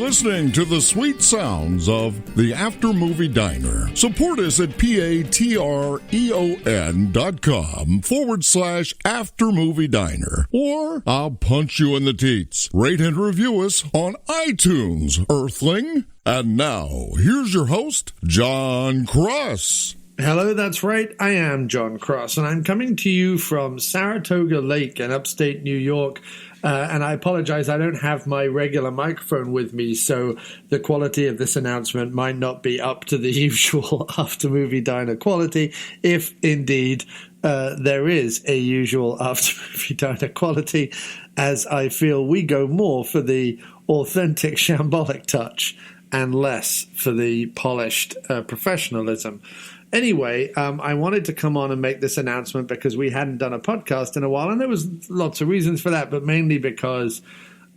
listening to the sweet sounds of the After Movie Diner. Support us at patreon.com/After Movie Diner. Or I'll punch you in the teats. Rate and review us on iTunes, Earthling. And now, here's your host, Jon Cross. Hello, that's right. I am Jon Cross, and I'm coming to you from Saratoga Lake in upstate New York. And I apologize, I don't have my regular microphone with me, so the quality of this announcement might not be up to the usual After Movie Diner quality, if indeed there is a usual After Movie Diner quality, as I feel we go more for the authentic shambolic touch and less for the polished professionalism. Anyway, I wanted to come on and make this announcement because we hadn't done a podcast in a while, and there was lots of reasons for that, but mainly because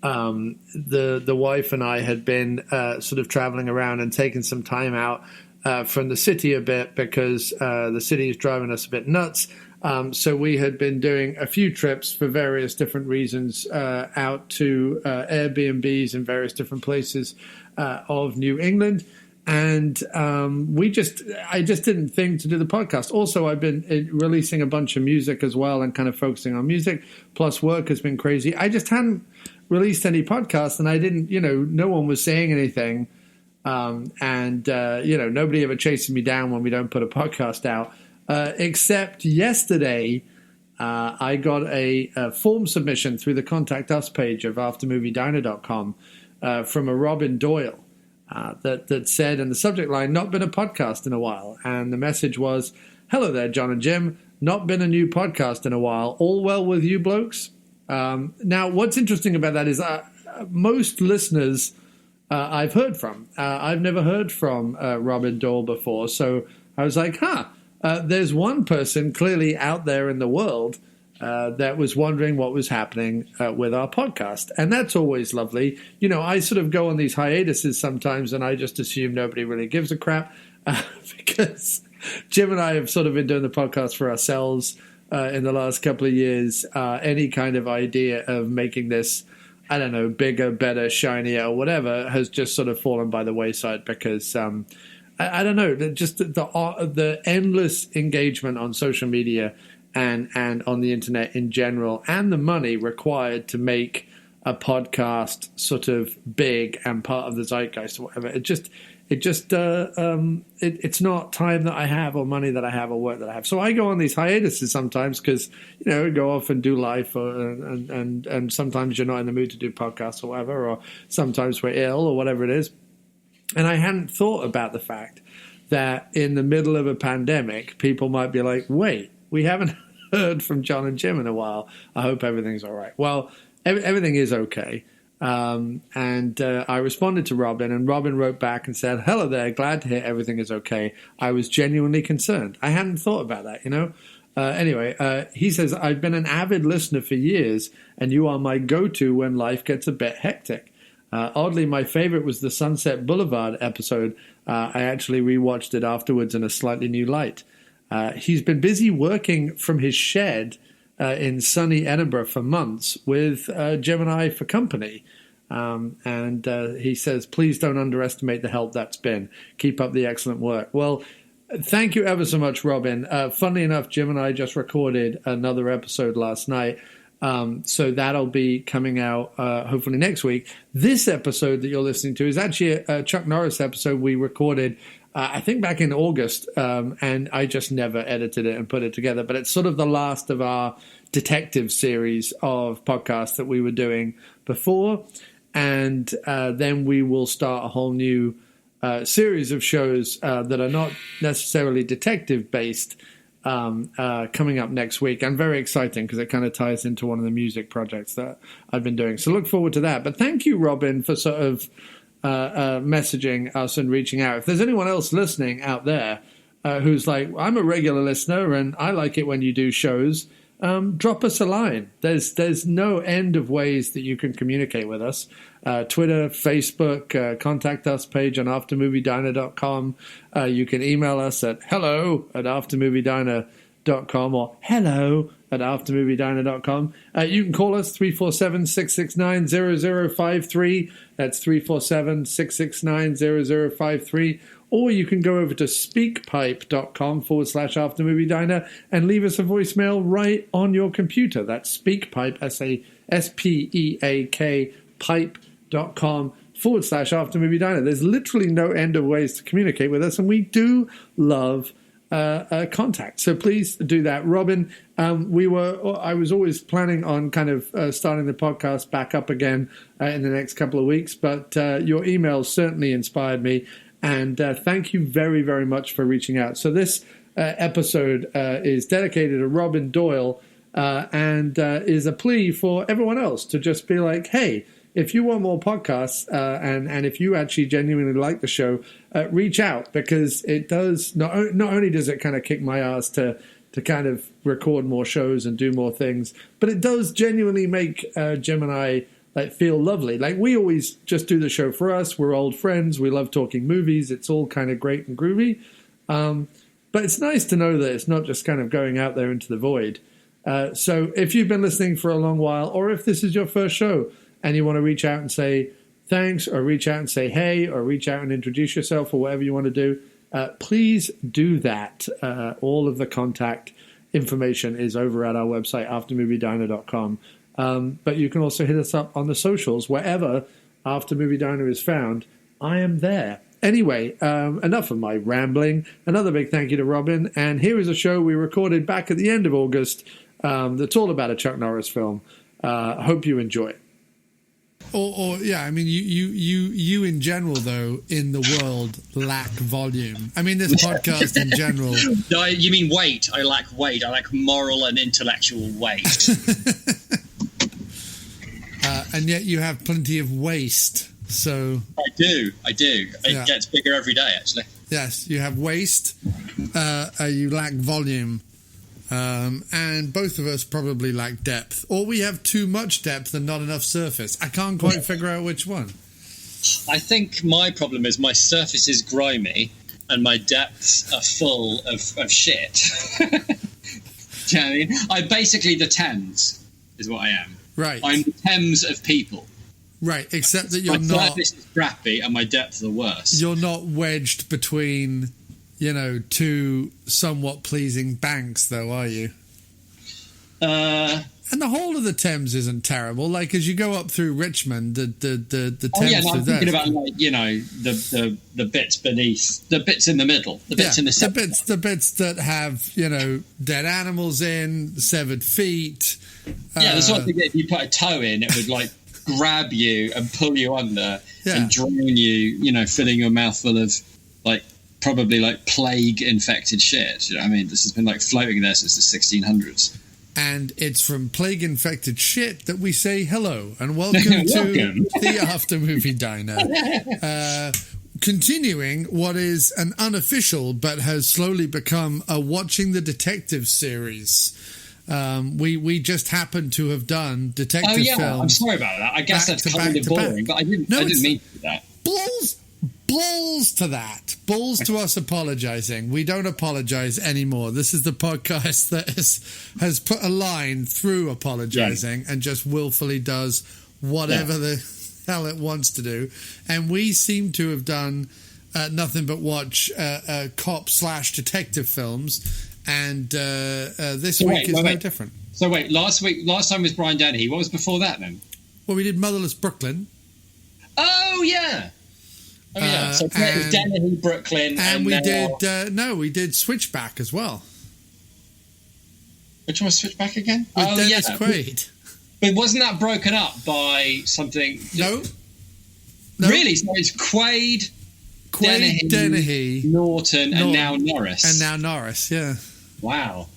the wife and I had been sort of traveling around and taking some time out from the city a bit because the city is driving us a bit nuts. So we had been doing a few trips for various different reasons out to Airbnbs in various different places of New England. And I just didn't think to do the podcast. Also, I've been releasing a bunch of music as well and kind of focusing on music. Plus, work has been crazy. I just hadn't released any podcasts, and I didn't, no one was saying anything. Nobody ever chases me down when we don't put a podcast out. Except yesterday, I got a form submission through the Contact Us page of aftermoviediner.com from a Robin Doyle. That said in the subject line, not been a podcast in a while. And the message was, hello there, John and Jim. Not been a new podcast in a while. All well with you blokes? Now, what's interesting about that is most listeners I've heard from. I've never heard from Robin Doyle before. So I was like, there's one person clearly out there in the world that was wondering what was happening with our podcast. And that's always lovely. I sort of go on these hiatuses sometimes, and I just assume nobody really gives a crap because Jim and I have sort of been doing the podcast for ourselves in the last couple of years. Any kind of idea of making this, I don't know, bigger, better, shinier, or whatever has just sort of fallen by the wayside because I don't know, just the endless engagement on social media and on the internet in general, and the money required to make a podcast sort of big and part of the zeitgeist or whatever. It's not time that I have or money that I have or work that I have. So I go on these hiatuses sometimes because, go off and do life and sometimes you're not in the mood to do podcasts or whatever, or sometimes we're ill or whatever it is. And I hadn't thought about the fact that in the middle of a pandemic, people might be like, wait, we haven't heard from John and Jim in a while. I hope everything's all right. Well, everything is okay. I responded to Robin, and Robin wrote back and said, hello there, glad to hear everything is okay. I was genuinely concerned. I hadn't thought about that, Anyway, he says, I've been an avid listener for years, and you are my go-to when life gets a bit hectic. Oddly, my favorite was the Sunset Boulevard episode. I actually rewatched it afterwards in a slightly new light. He's been busy working from his shed in sunny Edinburgh for months with Gemini for company. He says, please don't underestimate the help that's been. Keep up the excellent work. Well, thank you ever so much, Robin. Funnily enough, Jim and I just recorded another episode last night. So that'll be coming out hopefully next week. This episode that you're listening to is actually a Chuck Norris episode we recorded I think back in August, and I just never edited it and put it together. But it's sort of the last of our detective series of podcasts that we were doing before. And then we will start a whole new series of shows that are not necessarily detective-based coming up next week. And very exciting because it kind of ties into one of the music projects that I've been doing. So look forward to that. But thank you, Robin, for sort of messaging us and reaching out. If there's anyone else listening out there who's like, I'm a regular listener and I like it when you do shows, drop us a line. There's no end of ways that you can communicate with us. Twitter, Facebook, contact us page on aftermoviediner.com. You can email us at hello@aftermoviediner.com or hello at aftermoviediner.com. You can call us 347-669-0053. That's 347-669-0053. Or you can go over to speakpipe.com/aftermoviediner and leave us a voicemail right on your computer. That's speakpipe, SASPEAK, pipe.com/aftermoviediner. There's literally no end of ways to communicate with us, and we do love contact. So please do that. Robin, I was always planning on kind of starting the podcast back up again in the next couple of weeks, but your emails certainly inspired me. And thank you very, very much for reaching out. So this episode is dedicated to Robin Doyle and is a plea for everyone else to just be like, hey, if you want more podcasts and if you actually genuinely like the show, reach out, because it does not only does it kind of kick my ass to kind of record more shows and do more things, but it does genuinely make Jim and I feel lovely. Like, we always just do the show for us. We're old friends. We love talking movies. It's all kind of great and groovy. But it's nice to know that it's not just kind of going out there into the void. So if you've been listening for a long while, or if this is your first show and you want to reach out and say thanks, or reach out and say hey, or reach out and introduce yourself, or whatever you want to do, please do that. All of the contact information is over at our website, aftermoviediner.com. But you can also hit us up on the socials. Wherever After Movie Diner is found, I am there. Anyway, enough of my rambling. Another big thank you to Robin. And here is a show we recorded back at the end of August that's all about a Chuck Norris film. Hope you enjoy it. Yeah, I mean, you in general, though, in the world lack volume. I mean, this podcast in general. No, you mean weight? I lack weight. I lack moral and intellectual weight. And yet you have plenty of waste. So I do. It gets bigger every day, actually. Yes, you have waste. You lack volume. And both of us probably lack depth. Or we have too much depth and not enough surface. I can't quite figure out which one. I think my problem is my surface is grimy and my depths are full of shit. Do you know what I mean? I'm basically the Thames, is what I am. Right. I'm the Thames of people. Right, except that you're my not... My surface is crappy and my depths are worse. You're not wedged between, two somewhat pleasing banks, though, are you? And the whole of the Thames isn't terrible. Like, as you go up through Richmond, the Thames... Oh, yeah, no, I'm thinking about, the bits beneath, the bits in the middle, the bits in the center. The bits that have, dead animals in, severed feet... Yeah, the sort of thing that if you put a toe in, it would grab you and pull you under and drown you, filling your mouth full of probably plague infected shit. You know what I mean? This has been floating there since the 1600s. And it's from plague infected shit that we say hello and welcome to the After Movie Diner. Continuing what is an unofficial but has slowly become a Watching the Detective series. We just happened to have done detective films. I'm sorry about that. I guess that's kind of boring, but I didn't mean to do that. Balls to that. Balls to us apologising. We don't apologise anymore. This is the podcast that has put a line through apologising and just willfully does whatever the hell it wants to do. And we seem to have done nothing but watch cop/detective films. And this week is no different. So last time was Brian Dennehy. What was before that then? Well, we did Motherless Brooklyn. Oh yeah. So it was Dennehy, Brooklyn, and we we did Switchback as well. Which one was Switchback again? With Dennis Quaid. But wasn't that broken up by something? No. Really? So it's Quaid, Dennehy, Norton, and now Norris. And now Norris, yeah. Wow.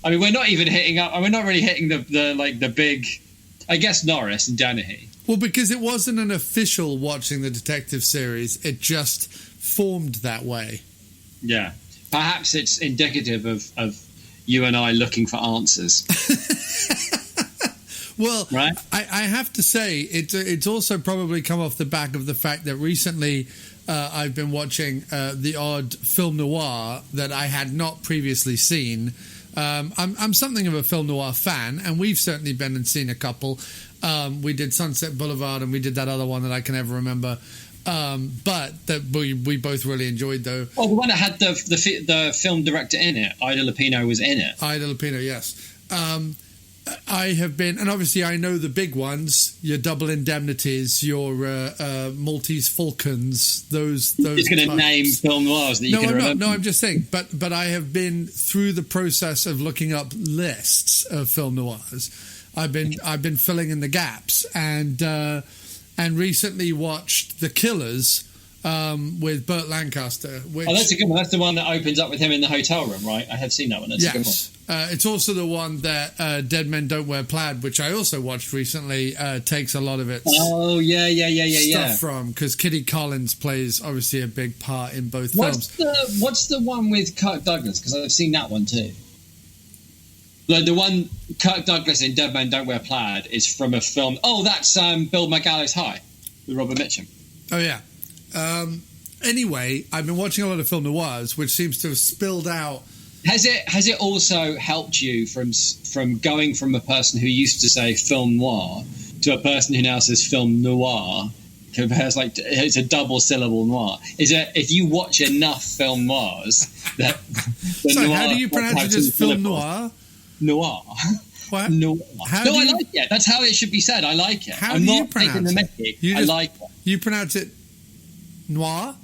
I mean, we're not even hitting up. We're not really hitting the big. I guess Norris and Dennehy. Well, because it wasn't an official Watching the Detective series, it just formed that way. Yeah. Perhaps it's indicative of you and I looking for answers. Well, right? I have to say, it's also probably come off the back of the fact that recently I've been watching the odd film noir that I had not previously seen. I'm something of a film noir fan, and we've certainly been and seen a couple. We did Sunset Boulevard, and we did that other one that I can never remember. But that we both really enjoyed, though. Oh, the one that had the film director in it. Ida Lupino was in it. Ida Lupino, yes. I have been, and obviously I know the big ones, your Double Indemnities, your Maltese Falcons, those You're just going to name film noirs that you can remember. No, I'm just saying, but I have been through the process of looking up lists of film noirs. I've been filling in the gaps, and recently watched The Killers with Burt Lancaster. Which, that's a good one. That's the one that opens up with him in the hotel room, right? I have seen that one. That's a good one. It's also the one that Dead Men Don't Wear Plaid, which I also watched recently, takes a lot of its stuff from, because Kitty Collins plays obviously a big part in both films. What's the one with Kirk Douglas? Because I've seen that one too. Like the one Kirk Douglas in Dead Men Don't Wear Plaid is from a film. Oh, that's Build My Gallows High with Robert Mitchum. Oh yeah. Anyway, I've been watching a lot of film noirs, which seems to have spilled out. Has it also helped you from going from a person who used to say film noir to a person who now says film noir? Compares, like, it's a double syllable noir. Is it, if you watch enough film noirs that so how do you pronounce it as film noir? Noir. What? Noir. I like it. That's how it should be said. I like it. I'm not taking the mickey. I like it. You pronounce it noir?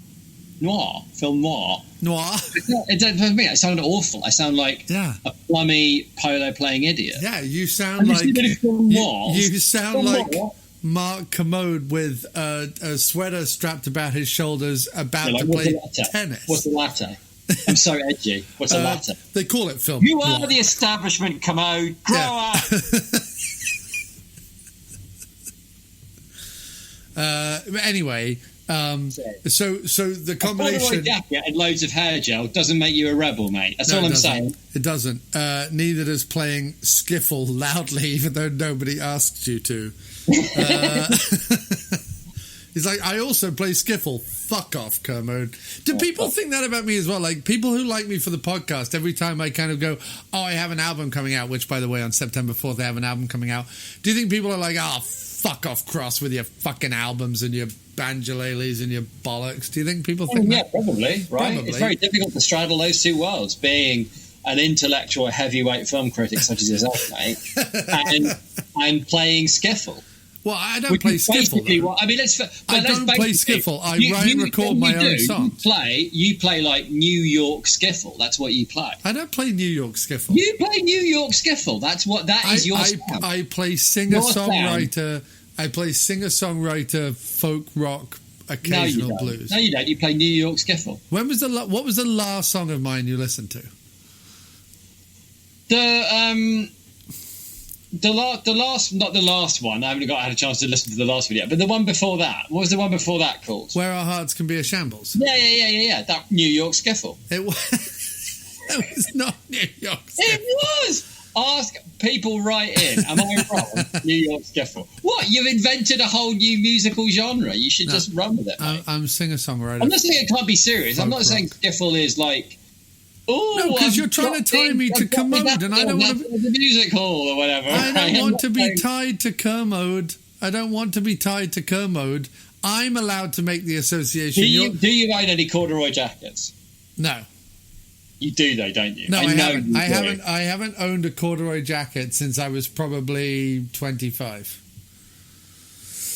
Noir. Film noir. Noir. For me, I sound awful. I sound like a plummy polo-playing idiot. Yeah, you sound like... You sound like Mark Commode with a sweater strapped about his shoulders about to play tennis. What's the latte? I'm so edgy. What's a latte? They call it film. You are the establishment, Commode. Grow up! Anyway... So the combination... A corduroy jacket and loads of hair gel doesn't make you a rebel, mate. That's all I'm saying. It doesn't. Neither does playing skiffle loudly, even though nobody asked you to. He's like, I also play skiffle. Fuck off, Kermode. Do people think that about me as well? Like, people who like me for the podcast, every time I kind of go, oh, I have an album coming out, which, by the way, on September 4th, I have an album coming out. Do you think people are like, oh, fuck off, Cross, with your fucking albums and your banjolales and your bollocks? Do you think people think that? Yeah, probably, right? Probably. It's very difficult to straddle those two worlds, being an intellectual heavyweight film critic such as yourself, mate, and playing skiffle. Well, I don't play skiffle. I don't play skiffle. I write and record my own songs. You play like New York skiffle. That's what you play. I don't play New York skiffle. You play New York skiffle. That is your sound. I play singer-songwriter. I play singer-songwriter, folk rock, occasional blues. No, you don't. You play New York skiffle. What was the last song of mine you listened to? Not the last one. I haven't had a chance to listen to the last video, but the one before that. What was the one before that called? Where Our Hearts Can Be a Shambles. Yeah. That New York skiffle. It was not New York skiffle. It was. Ask people right in. Am I wrong? New York skiffle. What? You've invented a whole new musical genre. You should just run with it. I'm singer-songwriter. I'm not saying it can't be serious. I'm not saying skiffle is like. No, because you're trying to tie me to Kermode, and I don't want to be the music hall or whatever. I don't want to be tied to Kermode. I don't want to be tied to Kermode. I'm allowed to make the association. Do you own any corduroy jackets? No. You do though, don't you? No, I haven't owned a corduroy jacket since I was probably 25.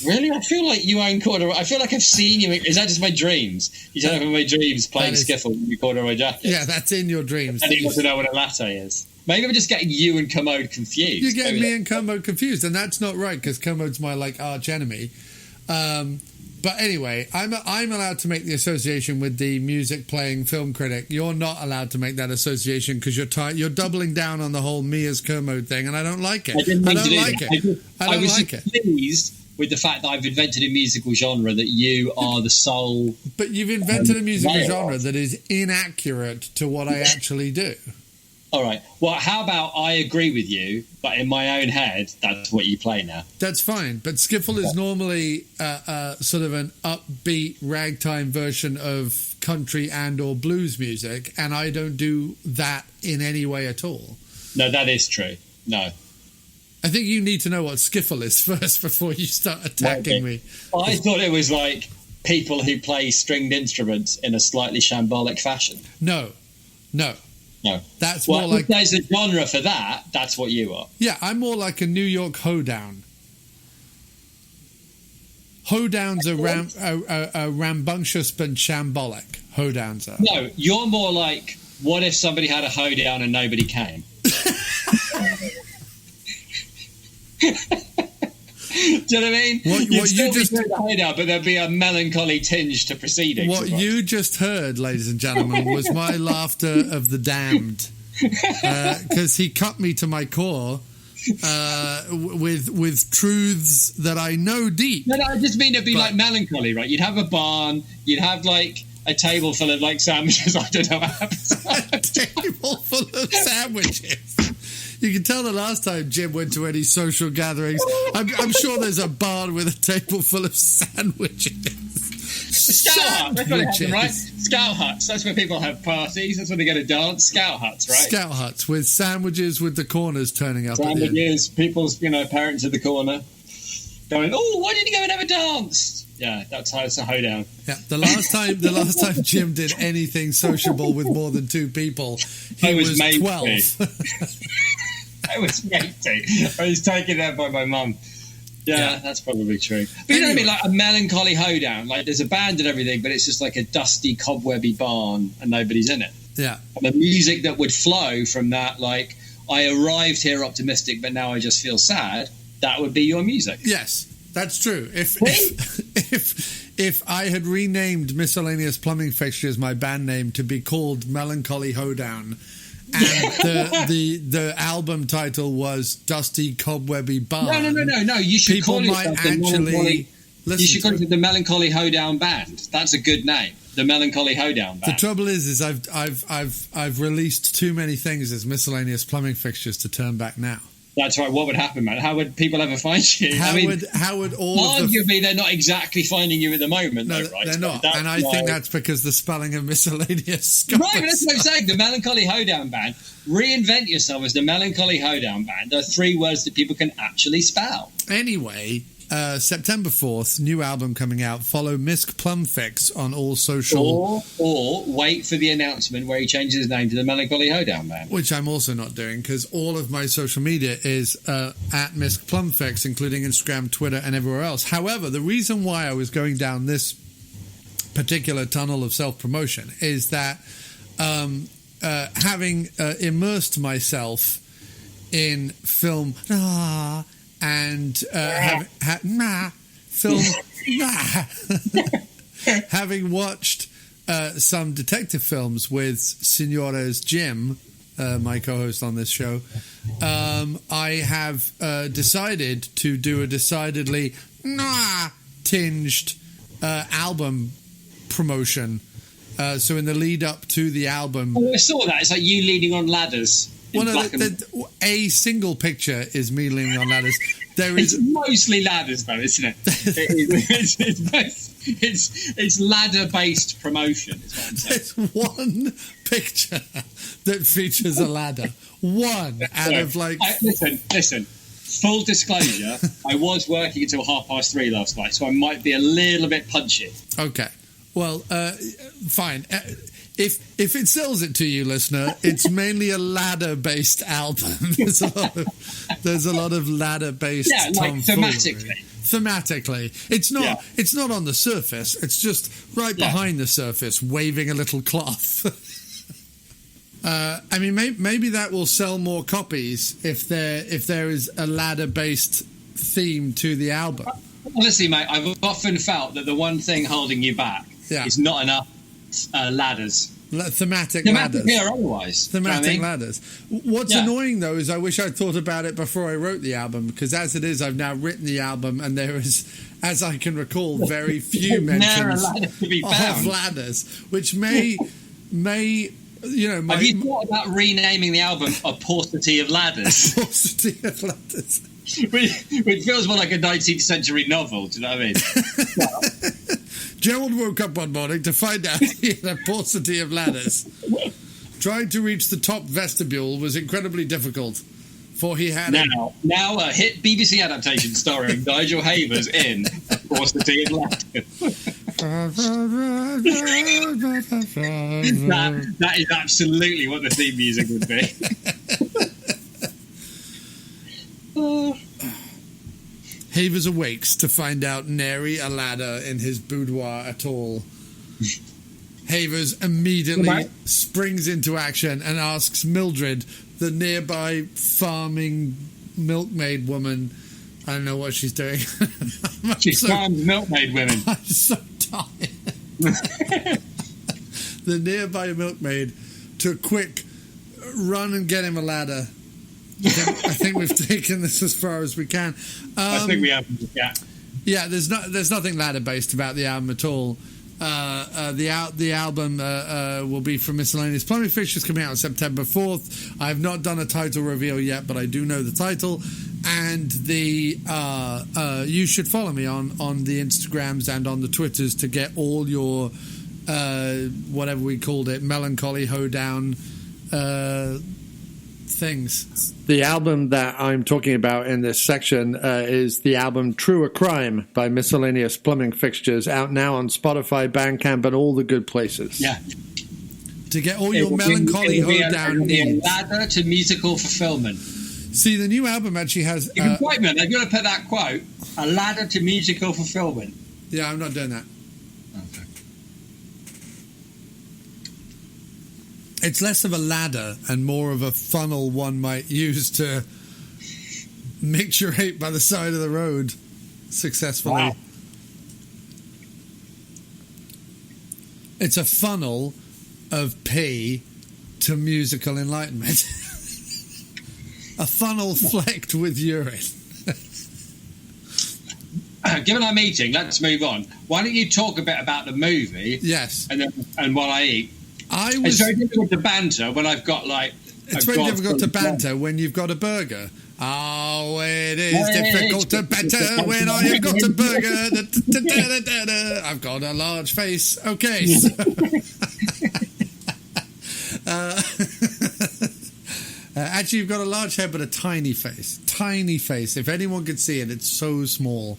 Really? I feel like you own corduroy. I feel like I've seen you. Is that just my dreams? You don't have my dreams playing skiffle in your corduroy jacket. Yeah, that's in your dreams. I didn't want to know what a latte is. Maybe I'm just getting you and Kermode confused. You're getting me and Kermode confused, and that's not right because Kermode's my arch enemy. But anyway, I'm allowed to make the association with the music playing film critic. You're not allowed to make that association because you're doubling down on the whole me as Kermode thing, and I don't like it. I was pleased with the fact that I've invented a musical genre that you are the sole... But you've invented a musical genre that is inaccurate to what I actually do. All right. Well, how about I agree with you, but in my own head, that's what you play now. That's fine. But skiffle is normally sort of an upbeat ragtime version of country and or blues music, and I don't do that in any way at all. No, that is true. No. I think you need to know what skiffle is first before you start attacking me. I thought it was like people who play stringed instruments in a slightly shambolic fashion. No. That's more like... If there's a genre for that, that's what you are. Yeah, I'm more like a New York hoedown. Hoedowns are rambunctious but shambolic. Hoedowns are. No, you're more like, what if somebody had a hoedown and nobody came? Do you know what I mean? You'd still be doing the hideout, but there'd be a melancholy tinge to proceedings. What you just heard, ladies and gentlemen, was my laughter of the damned, because he cut me to my core with truths that I know deep. No, I just mean it'd be like melancholy, right? You'd have a barn, you'd have like a table full of like sandwiches. I don't know what happens. A table full of sandwiches. You can tell the last time Jim went to any social gatherings, I'm sure there's a barn with a table full of sandwiches. Scout hut, that's what it happens, right? Scout huts, that's where people have parties, that's where they go to dance. Scout huts, right? Scout huts with sandwiches with the corners turning up. Sandwiches, people's, parents at the corner going, oh, why didn't you go and have a dance? Yeah, that's how it's a hoedown. Yeah, the last time Jim did anything sociable with more than two people, he was 12. I was matey. I was taken there by my mum. Yeah, that's probably true. But you know what I mean? Like a melancholy hoedown. Like there's a band and everything, but it's just like a dusty, cobwebby barn and nobody's in it. Yeah. And the music that would flow from that, like, I arrived here optimistic, but now I just feel sad, that would be your music. Yes, that's true. If I had renamed Miscellaneous Plumbing Fixtures, my band name, to be called Melancholy Hoedown, and the album title was Dusty Cobwebby Barn. No. You should people call might actually listen. You should call it the Melancholy Hoedown Band. That's a good name. The Melancholy Hoedown Band. The trouble is I've released too many things as Miscellaneous Plumbing Fixtures to turn back now. That's right. What would happen, man? How would people ever find you? How would all arguably they're not exactly finding you at the moment, no, though, right? They're not. And I think that's because the spelling of miscellaneous. Right, but that's what I'm saying. The Melancholy Hoedown Band. Reinvent yourself as the Melancholy Hoedown Band. There are 3 words that people can actually spell. Anyway, September 4th, new album coming out. Follow Misc Plum Fix on all social. Or wait for the announcement where he changes his name to the Melancholy Hoedown Band. Which I'm also not doing because all of my social media is at Misc Plum Fix, including Instagram, Twitter, and everywhere else. However, the reason why I was going down this particular tunnel of self-promotion is that having immersed myself in film... and having watched some detective films with Signores Jim, my co-host on this show, I have decided to do a decidedly tinged album promotion. So in the lead up to the album... Oh, I saw that. It's like you leaning on ladders. Well, no, a single picture is me leaning on ladders. It's mostly ladders, though, isn't it? It's ladder-based promotion. Is what I'm saying. There's one picture that features a ladder. One out of like. Listen. Full disclosure: I was working until 3:30 last night, so I might be a little bit punchy. Okay. Well, fine. If it sells it to you, listener, it's mainly a ladder-based album. There's a lot of ladder-based. Yeah, like thematically. It's not on the surface. It's just right behind the surface, waving a little cloth. I mean, maybe that will sell more copies if there is a ladder-based theme to the album. Honestly, mate, I've often felt that the one thing holding you back is not enough ladders. Thematic ladders. Or otherwise. Thematic ladders. What's annoying, though, is I wish I'd thought about it before I wrote the album, because as it is, I've now written the album, and there is, as I can recall, very few mentions of ladders, which may you know, have you thought about renaming the album "A Paucity of Ladders"? Paucity of Ladders. Which feels more like a 19th century novel. Do you know what I mean? Gerald woke up one morning to find out he had a paucity of ladders. Trying to reach the top vestibule was incredibly difficult, for he had now a hit BBC adaptation starring Nigel Havers in A Paucity of Ladders. that is absolutely what the theme music would be. Havers awakes to find out nary a ladder in his boudoir at all. Havers immediately springs into action and asks Mildred, the nearby farming milkmaid woman. I don't know what she's doing. She farms milkmaid women. I'm so tired. The nearby milkmaid to quick run and get him a ladder. I think we've taken this as far as we can. I think we have. Yeah. There's nothing ladder based about the album at all. The album will be from Miscellaneous Plumbing Fixtures, coming out on September 4th. I have not done a title reveal yet, but I do know the title. And you should follow me on the Instagrams and on the Twitters to get all your whatever we called it, melancholy hoedown things. The album that I'm talking about in this section is the album True a Crime by Miscellaneous Plumbing Fixtures, out now on Spotify, Bandcamp, and all the good places. Yeah. To get all your melancholy hoedown needs. A ladder to musical fulfillment. See, the new album actually has... You can quote me, I've got to put that quote, a ladder to musical fulfillment. Yeah, I'm not doing that. Okay. It's less of a ladder and more of a funnel one might use to micturate by the side of the road successfully. Wow. It's a funnel of pee to musical enlightenment. A funnel flecked with urine. Given our meeting, let's move on. Why don't you talk a bit about the movie? Yes. And while I eat. It's very difficult to banter when I've got It's very difficult to banter when you've got a burger. Oh, it is difficult to banter when I have got a burger. I've got a large face. Okay. So, actually, you've got a large head but a tiny face. Tiny face. If anyone could see it, it's so small.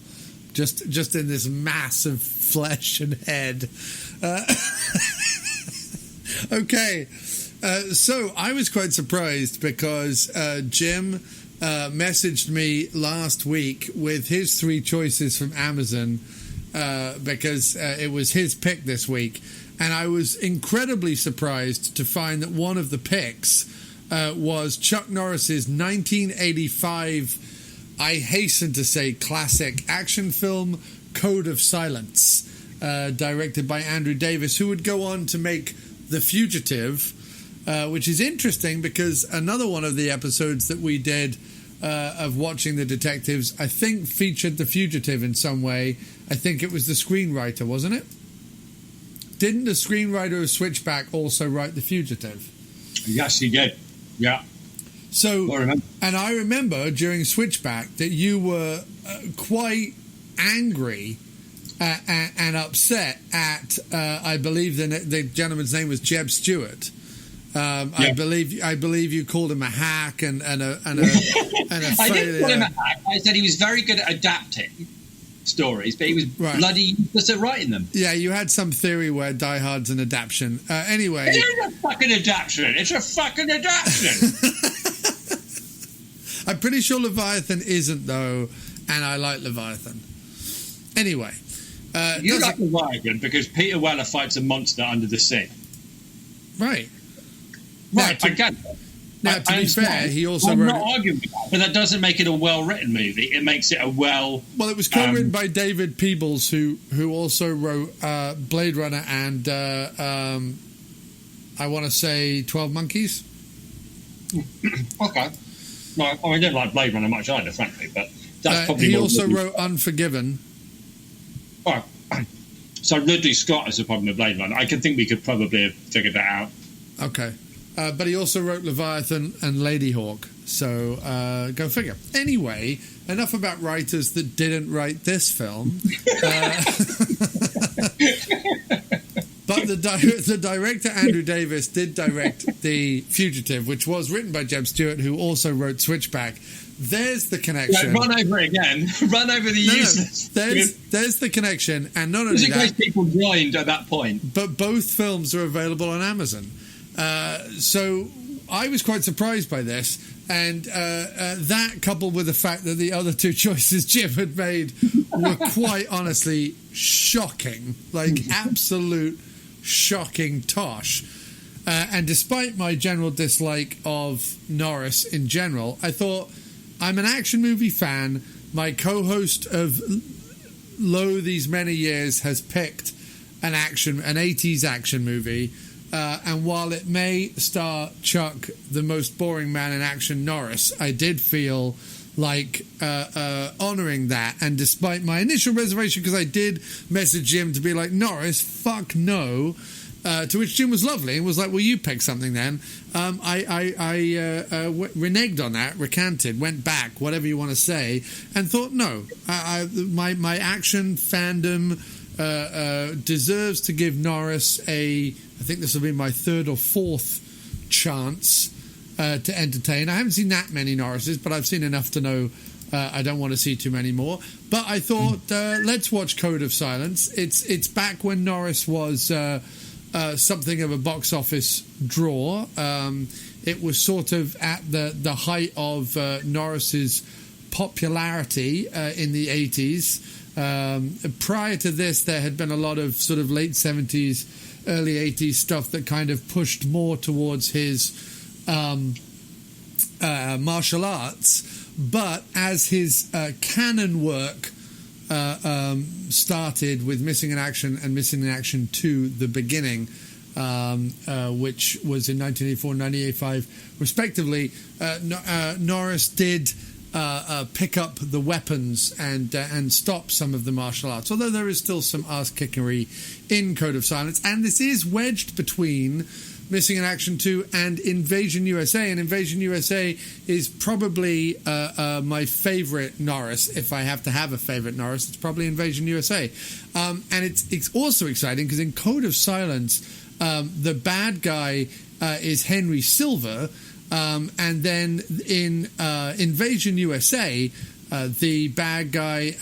Just in this mass of flesh and head. Okay, so I was quite surprised because Jim messaged me last week with his 3 choices from Amazon because it was his pick this week, and I was incredibly surprised to find that one of the picks was Chuck Norris's 1985, I hasten to say, classic action film Code of Silence, directed by Andrew Davis, who would go on to make The Fugitive, which is interesting because another one of the episodes that we did of watching the detectives, I think, featured The Fugitive in some way. I think it was the screenwriter, wasn't it? Didn't the screenwriter of Switchback also write The Fugitive? Yes, he did. Yeah. So, and I remember during Switchback that you were quite angry and upset at, I believe the gentleman's name was Jeb Stewart. Yeah. I believe you called him a hack and a I didn't call him a hack. I said he was very good at adapting stories, but he was bloody useless at writing them. Yeah, you had some theory where Die Hard's an adaptation. Anyway, it is a fucking adaptation. It's a fucking adaptation. I'm pretty sure Leviathan isn't, though, and I like Leviathan. Anyway. You like Leviathan because Peter Weller fights a monster under the sea. Right. Right, I get that. Now, to be fair, he also I'm wrote... not arguing with that, but that doesn't make it a well-written movie. It makes it a well... Well, it was co-written by David Peebles, who also wrote Blade Runner and, I want to say, 12 Monkeys. Okay. No, I didn't like Blade Runner much either, frankly, but that's probably... He also wrote Unforgiven. Oh, so Ridley Scott has a problem with Blade Runner. I can think we could probably have figured that out. Okay. But he also wrote Leviathan and Ladyhawke. So go figure. Anyway, enough about writers that didn't write this film. But the director, Andrew Davis, did direct The Fugitive, which was written by Jeb Stewart, who also wrote Switchback. There's the connection. Run over it again. Run over the useless. There's the connection. And not only that... people joined at that point. But both films are available on Amazon. So I was quite surprised by this. And that, coupled with the fact that the other two choices Jim had made were quite honestly shocking. Like, absolute shocking tosh. And despite my general dislike of Norris in general, I thought, I'm an action movie fan. My co-host of Low These Many Years has picked an 80s action movie. And while it may star Chuck, the most boring man in action, Norris, I did feel like honouring that. And despite my initial reservation, because I did message Jim to be like, Norris, fuck no. To which Jim was lovely and was like, well, you pick something then. I reneged on that, recanted, went back, whatever you want to say, and thought, no, my action fandom deserves to give Norris I think this will be my third or fourth chance to entertain. I haven't seen that many Norrises, but I've seen enough to know I don't want to see too many more. But I thought, let's watch Code of Silence. It's back when Norris was something of a box office draw. It was sort of at the height of Norris's popularity in the 80s. Prior to this, there had been a lot of sort of late 70s, early 80s stuff that kind of pushed more towards his martial arts. But as his canon work started with Missing in Action and Missing in Action 2, The Beginning, which was in 1984 and 1985, respectively, Norris did pick up the weapons and stop some of the martial arts, although there is still some ass-kickery in Code of Silence. And this is wedged between Missing in Action 2 and Invasion USA, and Invasion USA is probably my favourite Norris. If I have to have a favourite Norris, it's probably Invasion USA. And it's also exciting because in Code of Silence, the bad guy is Henry Silver, and then in Invasion USA, the bad guy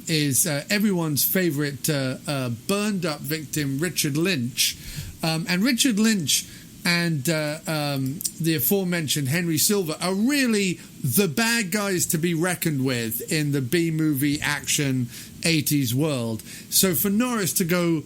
is everyone's favourite burned-up victim, Richard Lynch. And Richard Lynch and the aforementioned Henry Silver are really the bad guys to be reckoned with in the B-movie action 80s world. So for Norris to go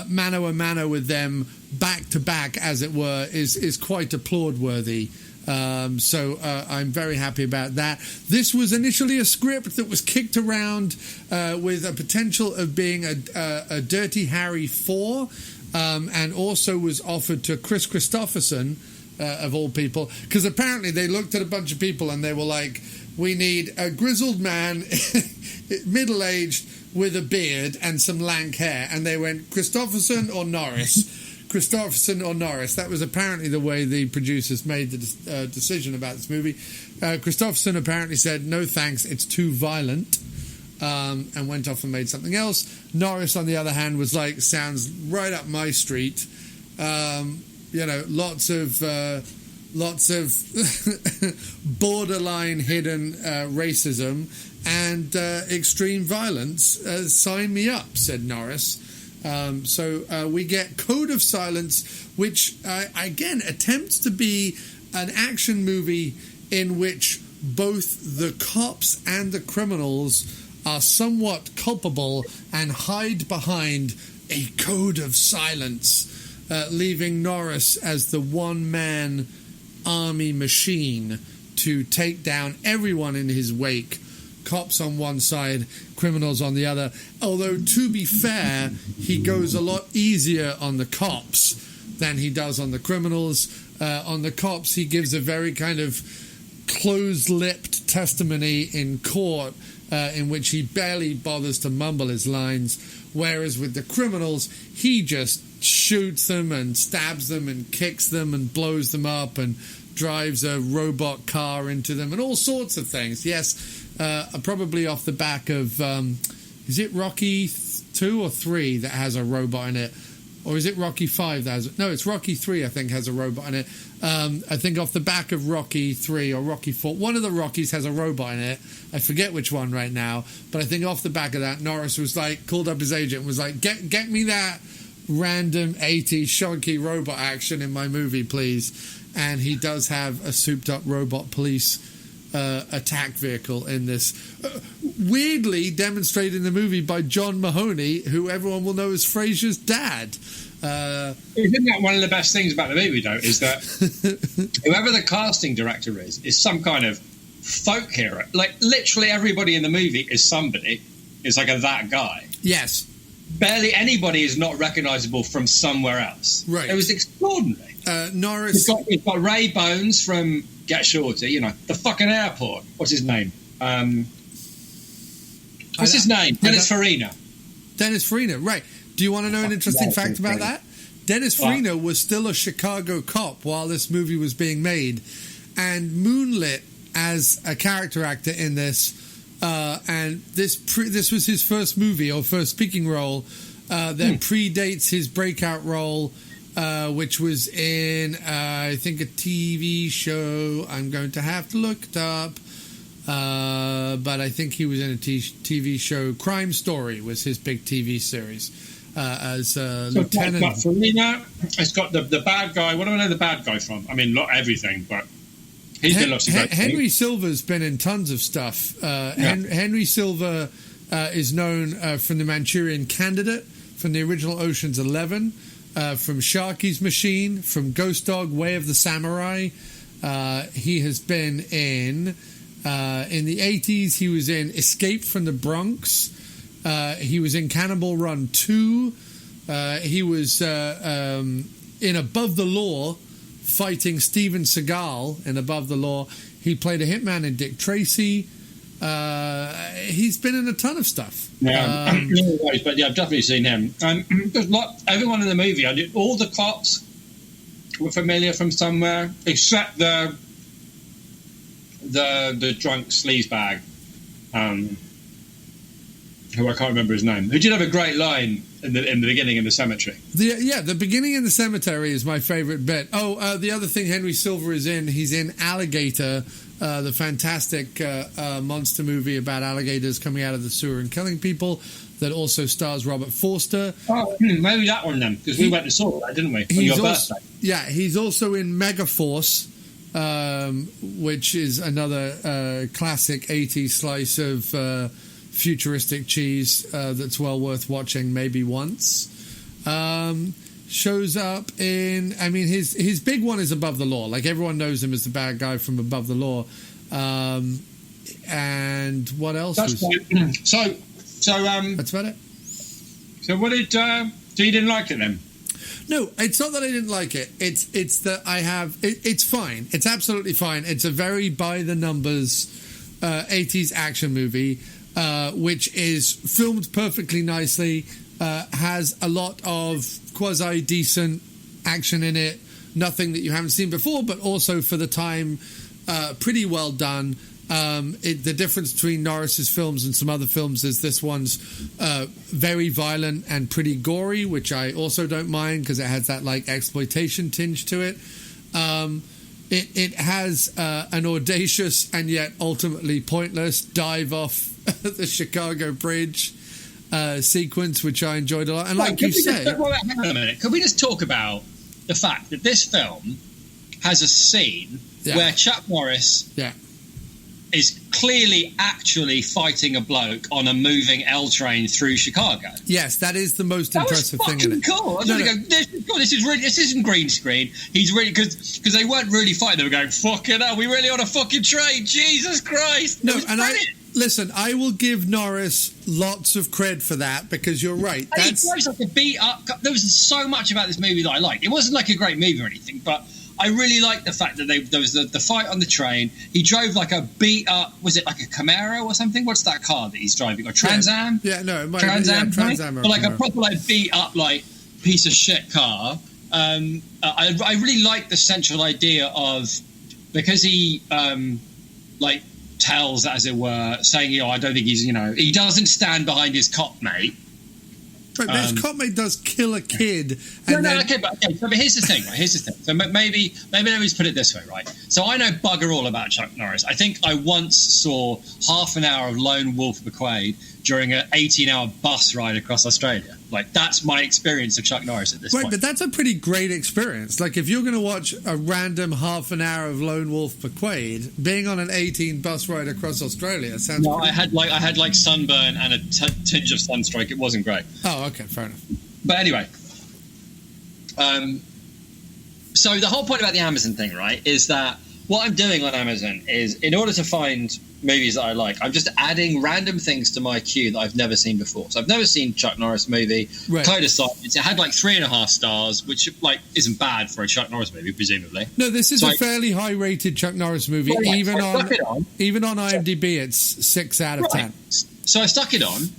mano a mano with them back to back, as it were, is quite applaud-worthy. So I'm very happy about that. This was initially a script that was kicked around with a potential of being a Dirty Harry 4, and also was offered to Chris Christopherson, of all people, because apparently they looked at a bunch of people and they were like, we need a grizzled man, middle-aged, with a beard and some lank hair. And they went, Christopherson or Norris? Christopherson or Norris. That was apparently the way the producers made the decision about this movie. Christopherson apparently said, no thanks, it's too violent, and went off and made something else. Norris, on the other hand, was like, sounds right up my street. Lots of borderline hidden racism and extreme violence. Sign me up, said Norris. So we get Code of Silence, which, again, attempts to be an action movie in which both the cops and the criminals are somewhat culpable and hide behind a code of silence, leaving Norris as the one-man army machine to take down everyone in his wake. Cops on one side, criminals on the other. Although, to be fair, he goes a lot easier on the cops than he does on the criminals. On the cops, he gives a very kind of closed-lipped testimony in court in which he barely bothers to mumble his lines, whereas with the criminals, he just shoots them and stabs them and kicks them and blows them up and drives a robot car into them and all sorts of things. Yes, probably off the back of, is it Rocky 2 or 3 that has a robot in it? Or is it Rocky 5 that has... No, it's Rocky 3, I think, has a robot in it. I think off the back of Rocky 3 or Rocky 4, one of the Rockies has a robot in it. I forget which one right now. But I think off the back of that, Norris was like, called up his agent and was like, get me that random 80s shonky robot action in my movie, please. And he does have a souped-up robot police attack vehicle in this. Weirdly demonstrated in the movie by John Mahoney, who everyone will know as Frasier's dad. Isn't that one of the best things about the movie, though, is that whoever the casting director is some kind of folk hero. Like, literally everybody in the movie is somebody. It's like that guy. Yes. Barely anybody is not recognisable from somewhere else. Right. It was extraordinary. Norris... He's got Ray Bones from Get Shorty, the fucking airport. What's his name? What's his name? Dennis Farina. Dennis Farina, right. Do you want to know an interesting fact about that? Dennis Farina was still a Chicago cop while this movie was being made and moonlit as a character actor in this. And this was his first movie or first speaking role that predates his breakout role, which was in, I think, a TV show. I'm going to have to look it up. But I think he was in a TV show. Crime Story was his big TV series as Lieutenant. It's got the bad guy. What do I know the bad guy from? I mean, not everything, but he's been lots of great things. Henry Silva's been in tons of stuff. Henry Silva is known from The Manchurian Candidate, from the original Ocean's 11, from Sharky's Machine, from Ghost Dog, Way of the Samurai. He has been in the 80s, he was in Escape from the Bronx. He was in Cannonball Run 2. He was in Above the Law, fighting Steven Seagal in Above the Law. He played a hitman in Dick Tracy. He's been in a ton of stuff. Yeah, but yeah, I've definitely seen him. Everyone in the movie, all the cops were familiar from somewhere, except the drunk sleazebag, who I can't remember his name, who did have a great line in the beginning in the cemetery. The beginning in the cemetery is my favourite bit. The other thing Henry Silva is in, he's in Alligator, the fantastic monster movie about alligators coming out of the sewer and killing people, that also stars Robert Forster. Oh, maybe that one then, because we went and saw that, didn't we, on your birthday? Yeah, he's also in Megaforce, which is another classic 80s slice of futuristic cheese that's well worth watching maybe once. Shows up in, his big one is Above the Law. Like, everyone knows him as the bad guy from Above the Law. And what else? That's about it. So what did so you didn't like it then? No, it's not that I didn't like it. It's that I have... It's fine. It's absolutely fine. It's a very by-the-numbers 80s action movie, which is filmed perfectly nicely, has a lot of quasi-decent action in it, nothing that you haven't seen before, but also for the time, pretty well done. The difference between Norris's films and some other films is this one's very violent and pretty gory, which I also don't mind because it has that like exploitation tinge to it. It has an audacious and yet ultimately pointless dive off the Chicago Bridge sequence, which I enjoyed a lot. And like you say... Hang on a minute. Could we just talk about the fact that this film has a scene where Chuck Norris... is clearly actually fighting a bloke on a moving L train through Chicago. Yes, that is the most impressive thing in it. Cool. This isn't green screen. He's really, because they weren't really fighting. They were going, fucking hell, we really on a fucking train? Jesus Christ. No, and listen, I will give Norris lots of cred for that, because you're right. He drives like a beat up. There was so much about this movie that I liked. It wasn't like a great movie or anything, but I really liked the fact that there was the fight on the train. He drove like a beat up, was it like a Camaro or something? What's that car that he's driving? A Trans Am? Yeah, no, it might Trans Am. Trans Am. But like a proper like beat up, like piece of shit car. I really like the central idea of, because he like tells, as it were, saying, I don't think he's, he doesn't stand behind his cop mate. Right, but his cop mate does kill a kid. But here's the thing, right? So maybe let me just put it this way, right? So I know bugger all about Chuck Norris. I think I once saw half an hour of Lone Wolf McQuade during an 18-hour bus ride across Australia. Like, that's my experience of Chuck Norris at this point. Right, but that's a pretty great experience. Like, if you're going to watch a random half an hour of Lone Wolf McQuade, being on an 18 bus ride across Australia sounds. No, I had sunburn and a tinge of sunstroke. It wasn't great. Oh, okay, fair enough. But anyway, so the whole point about the Amazon thing, right, is that what I'm doing on Amazon is, in order to find movies that I like, I'm just adding random things to my queue that I've never seen before. So I've never seen Chuck Norris movie. Right. Code of Silence. It had like 3.5 stars, which like isn't bad for a Chuck Norris movie, presumably. No, this is a fairly high-rated Chuck Norris movie. Even on IMDb, it's 6 out of 10. So I stuck it on,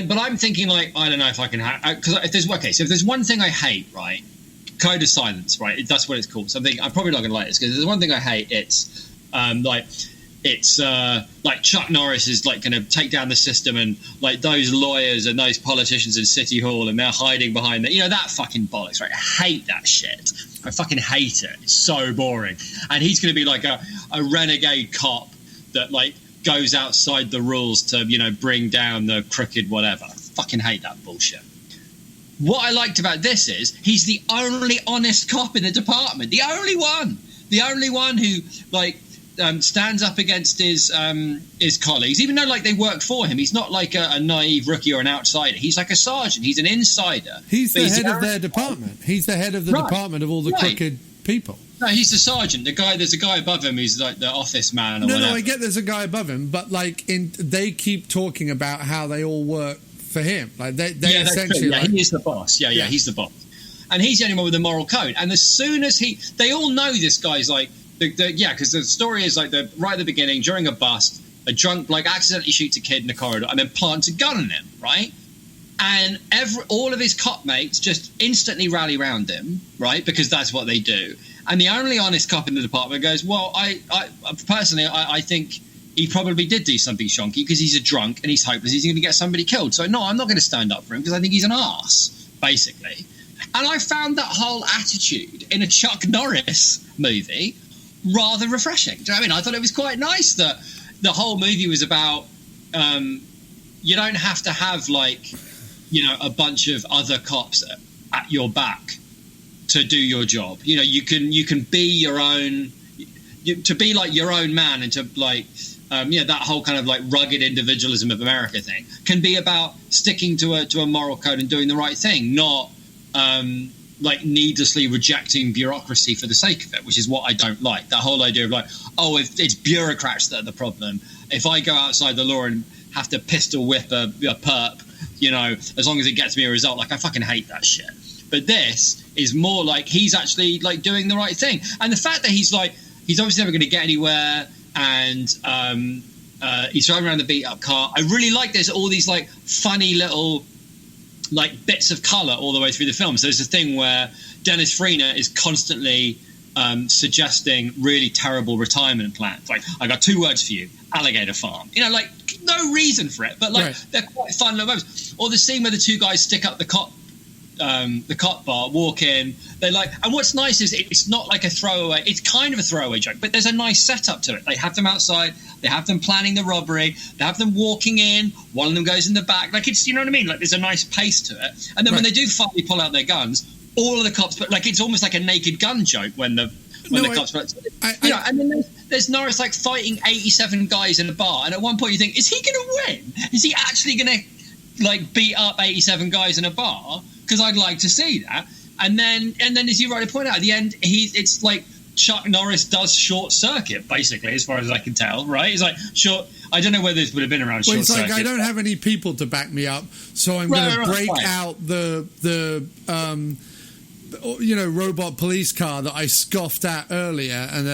but I'm thinking, like, I don't know if I can because if there's one thing I hate, right, Code of Silence, right, that's what it's called. So I'm probably not going to like this, because there's one thing I hate. It's like Chuck Norris is like going to take down the system, and like those lawyers and those politicians in City Hall, and they're hiding behind that fucking bollocks, right? I hate that shit. I fucking hate it. It's so boring. And he's going to be like a renegade cop that like goes outside the rules to bring down the crooked whatever. I fucking hate that bullshit. What I liked about this is he's the only honest cop in the department. The only one who like stands up against his colleagues, even though like they work for him. He's not like a naive rookie or an outsider. He's like a sergeant. He's an insider. He's the head of their department. He's the head of the department of all the crooked people. No, he's the sergeant. There's a guy above him who's like the office man or whatever. No, I get there's a guy above him, but like they keep talking about how they all work for him. Like they essentially. Yeah, he is the boss. Yeah, he's the boss, and he's the only one with the moral code. And as soon as they all know this guy's like, because the story is like right at the beginning, during a bust, a drunk like accidentally shoots a kid in the corridor and then plants a gun on him, right? And all of his cop mates just instantly rally around him, right? Because that's what they do. And the only honest cop in the department goes, well, I personally think he probably did do something shonky because he's a drunk and he's hopeless. He's going to get somebody killed. So, no, I'm not going to stand up for him because I think he's an arse, basically. And I found that whole attitude in a Chuck Norris movie rather refreshing. Do you know what I mean? I thought it was quite nice that the whole movie was about you don't have to have, like, a bunch of other cops at your back to do your job. You can be your own, to be like your own man, and to like that whole kind of like rugged individualism of America thing can be about sticking to a moral code and doing the right thing, not like needlessly rejecting bureaucracy for the sake of it, which is what I don't like. That whole idea of like, if it's bureaucrats that are the problem, if I go outside the law and have to pistol whip a perp, as long as it gets me a result, like I fucking hate that shit. But this is more like he's actually like doing the right thing, and the fact that he's obviously never going to get anywhere, and he's driving around the beat up car. I really like there's all these like funny little like bits of colour all the way through the film. So there's a thing where Dennis Farina is constantly suggesting really terrible retirement plans. Like, I got 2 words for you: alligator farm. Like no reason for it, but like they're quite fun little moments. Or the scene where the 2 guys stick up the cop bar, walk in. They like, and what's nice is it's not like a throwaway. It's kind of a throwaway joke, but there's a nice setup to it. They have them outside. They have them planning the robbery. They have them walking in. One of them goes in the back. Like, it's, you know what I mean? Like, there's a nice pace to it. And then when they do finally pull out their guns, all of the cops, but like it's almost like a Naked Gun joke when the cops. And then there's Norris like fighting 87 guys in a bar, and at one point you think, is he going to win? Is he actually going to like beat up 87 guys in a bar? Because I'd like to see that. And then as you rightly point out, at the end, it's like Chuck Norris does Short Circuit, basically, as far as I can tell, right? It's like short. I don't know whether this would have been around Short Circuit. It's like, I don't have any people to back me up, so I'm going to break out the robot police car that I scoffed at earlier, and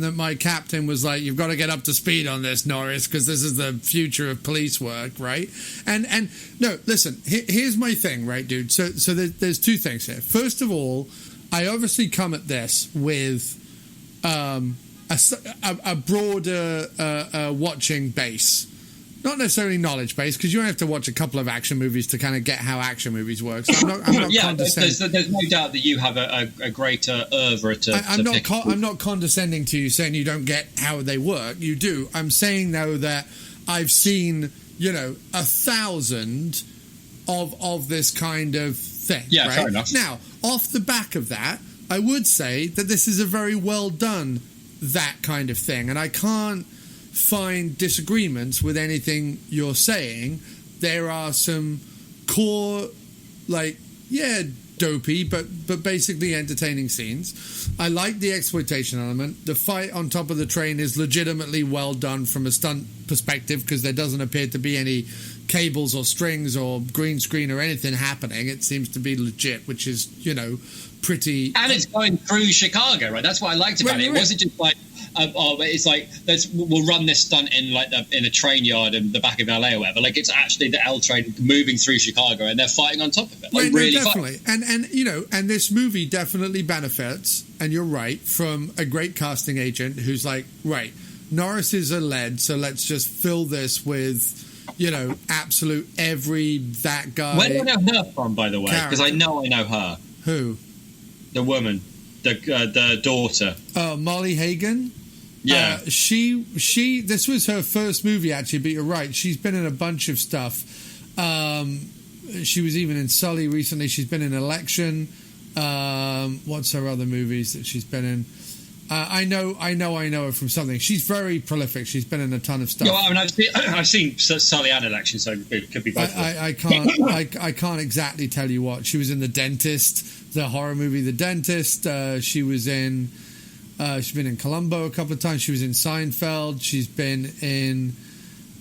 that my captain was like, "You've got to get up to speed on this, Norris, because this is the future of police work, right?" And no, listen, here's my thing, right, dude. So there's two things here. First of all, I obviously come at this with a broader watching base. Not necessarily knowledge base, because you don't have to watch a couple of action movies to kind of get how action movies work. So I'm not condescending. There's no doubt that you have a greater oeuvre I'm not condescending to you, saying you don't get how they work. You do. I'm saying, though, that I've seen, 1,000 of this kind of thing. Yeah, right? fair enough. Now, off the back of that, I would say that this is a very well done that kind of thing, and I can't find disagreements with anything you're saying. There are some core, dopey, but basically entertaining scenes. I like the exploitation element. The fight on top of the train is legitimately well done from a stunt perspective, because there doesn't appear to be any cables or strings or green screen or anything happening. It seems to be legit, which is, pretty... And it's going through Chicago, right? That's what I liked about it. It wasn't just like, it's like, we'll run this stunt in in a train yard in the back of LA or whatever. Like, it's actually the L train moving through Chicago, and they're fighting on top of it. Definitely. And this movie definitely benefits, and you're right, from a great casting agent who's like, right, Norris is a lead, so let's just fill this with, absolute that guy. Where do I know her from, by the way? Because I know her. Who? The woman, the daughter. Oh, Molly Hagan. Yeah, she. This was her first movie, actually. But you're right. She's been in a bunch of stuff. She was even in Sully recently. She's been in Election. What's her other movies that she's been in? I know her from something. She's very prolific. She's been in a ton of stuff. Yeah, well, I've seen Sully and Election, so it could be both. I can't exactly tell you what. She was in The Dentist, the horror movie The Dentist. She's been in Columbo a couple of times. She was in Seinfeld. She's been in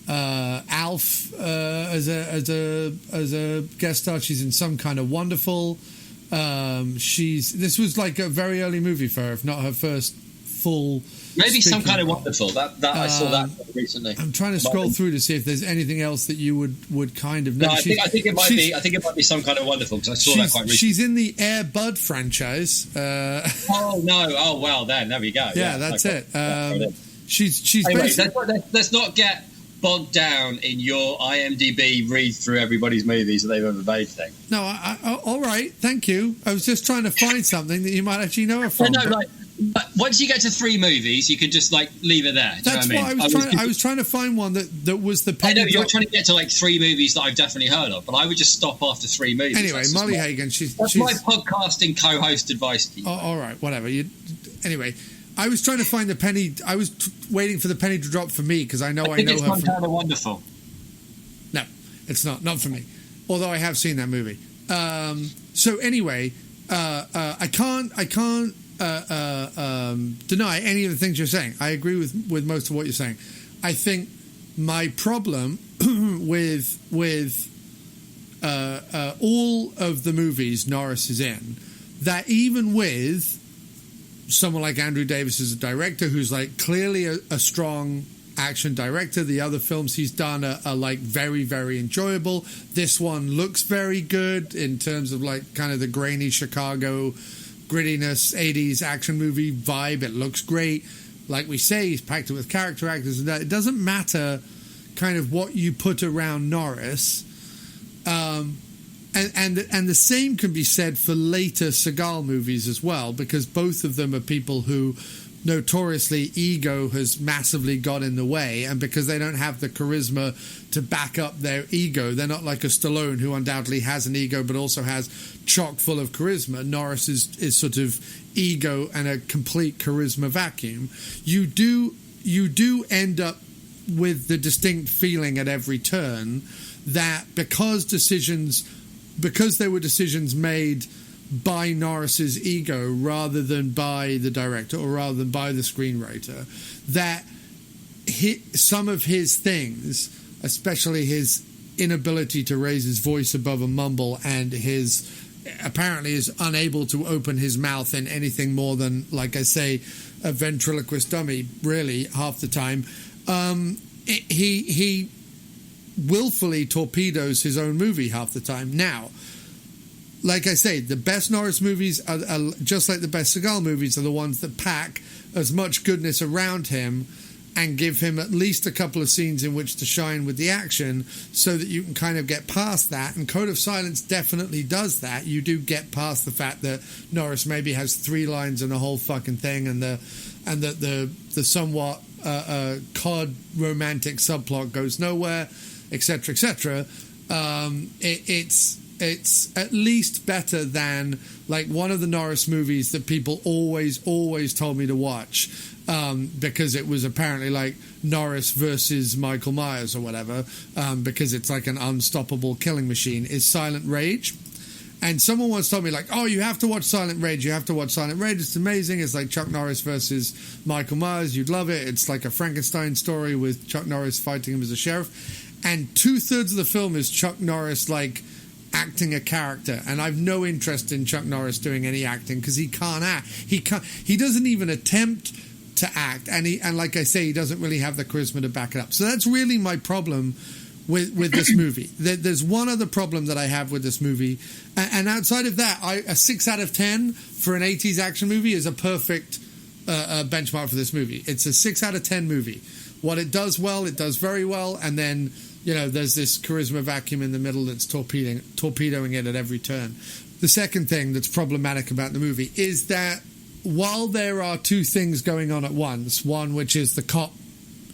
Alf as a guest star. She's in Some Kind of Wonderful. This was like a very early movie for her, if not her first full. Maybe Some Kind of Wonderful. That I saw that recently. I'm trying to scroll through to see if there's anything else that you would kind of know. No, I think it might be. I think it might be Some Kind of Wonderful, because I saw that quite recently. She's in the Air Bud franchise. Oh no! Oh well, there we go. Yeah, that's it. She's anyway, basically. Let's not get bogged down in your IMDb read through everybody's movies that they've ever made thing. No, all right, thank you. I was just trying to find something that you might actually know her from. But once you get to 3 movies, you could just leave it there. That's what I was trying to find one that was the. I know you're trying to get to 3 movies that I've definitely heard of, but I would just stop after 3 movies. Anyway, Molly Hagan, she's my podcasting co-host advice to you. All right, whatever. Anyway, I was trying to find the penny. I was waiting for the penny to drop for me, because I know her. It's Some Kind of Wonderful. No, it's not for me. Although I have seen that movie. So anyway, I can't deny any of the things you're saying. I agree with most of what you're saying. I think my problem with all of the movies Norris is in, that even with someone like Andrew Davis as a director, who's clearly a strong action director, the other films he's done are very, very enjoyable. This one looks very good in terms of kind of the grainy Chicago grittiness 80s action movie vibe. It looks great. Like we say, he's packed it with character actors, and that it doesn't matter kind of what you put around Norris. And the same can be said for later Seagal movies as well, because both of them are people who notoriously ego has massively got in the way, and because they don't have the charisma to back up their ego, they're not like a Stallone, who undoubtedly has an ego but also has chock full of charisma. Norris is sort of ego and a complete charisma vacuum. You do end up with the distinct feeling at every turn that because there were decisions made by Norris's ego rather than by the director or rather than by the screenwriter, that some of his things, especially his inability to raise his voice above a mumble and his apparently is unable to open his mouth in anything more than, like I say, a ventriloquist dummy, really, half the time. He willfully torpedoes his own movie half the time. Now, like I say, the best Norris movies are just like the best Seagal movies, are the ones that pack as much goodness around him and give him at least a couple of scenes in which to shine with the action so that you can kind of get past that. And Code of Silence definitely does that. You do get past the fact that Norris maybe has 3 lines in the whole fucking thing, and the somewhat cod romantic subplot goes nowhere, etc., etc. It's at least better than like one of the Norris movies that people always told me to watch, because it was apparently like Norris versus Michael Myers or whatever, because it's like an unstoppable killing machine, is Silent Rage. And someone once told me, like, oh, you have to watch Silent Rage. You have to watch Silent Rage. It's amazing. It's like Chuck Norris versus Michael Myers. You'd love it. It's like a Frankenstein story with Chuck Norris fighting him as a sheriff. And 2/3 of the film is Chuck Norris, like, acting a character. And I've no interest in Chuck Norris doing any acting because he can't act. He doesn't even attempt to act. And like I say, he doesn't really have the charisma to back it up. So that's really my problem with this movie. There's one other problem that I have with this movie, and outside of that, a 6 out of 10 for an 80s action movie is a perfect benchmark for this movie. It's a 6 out of 10 movie. What it does well, it does very well, and then, you know, there's this charisma vacuum in the middle that's torpedoing it at every turn. The second thing that's problematic about the movie is that while there are 2 things going on at once, one which is the cop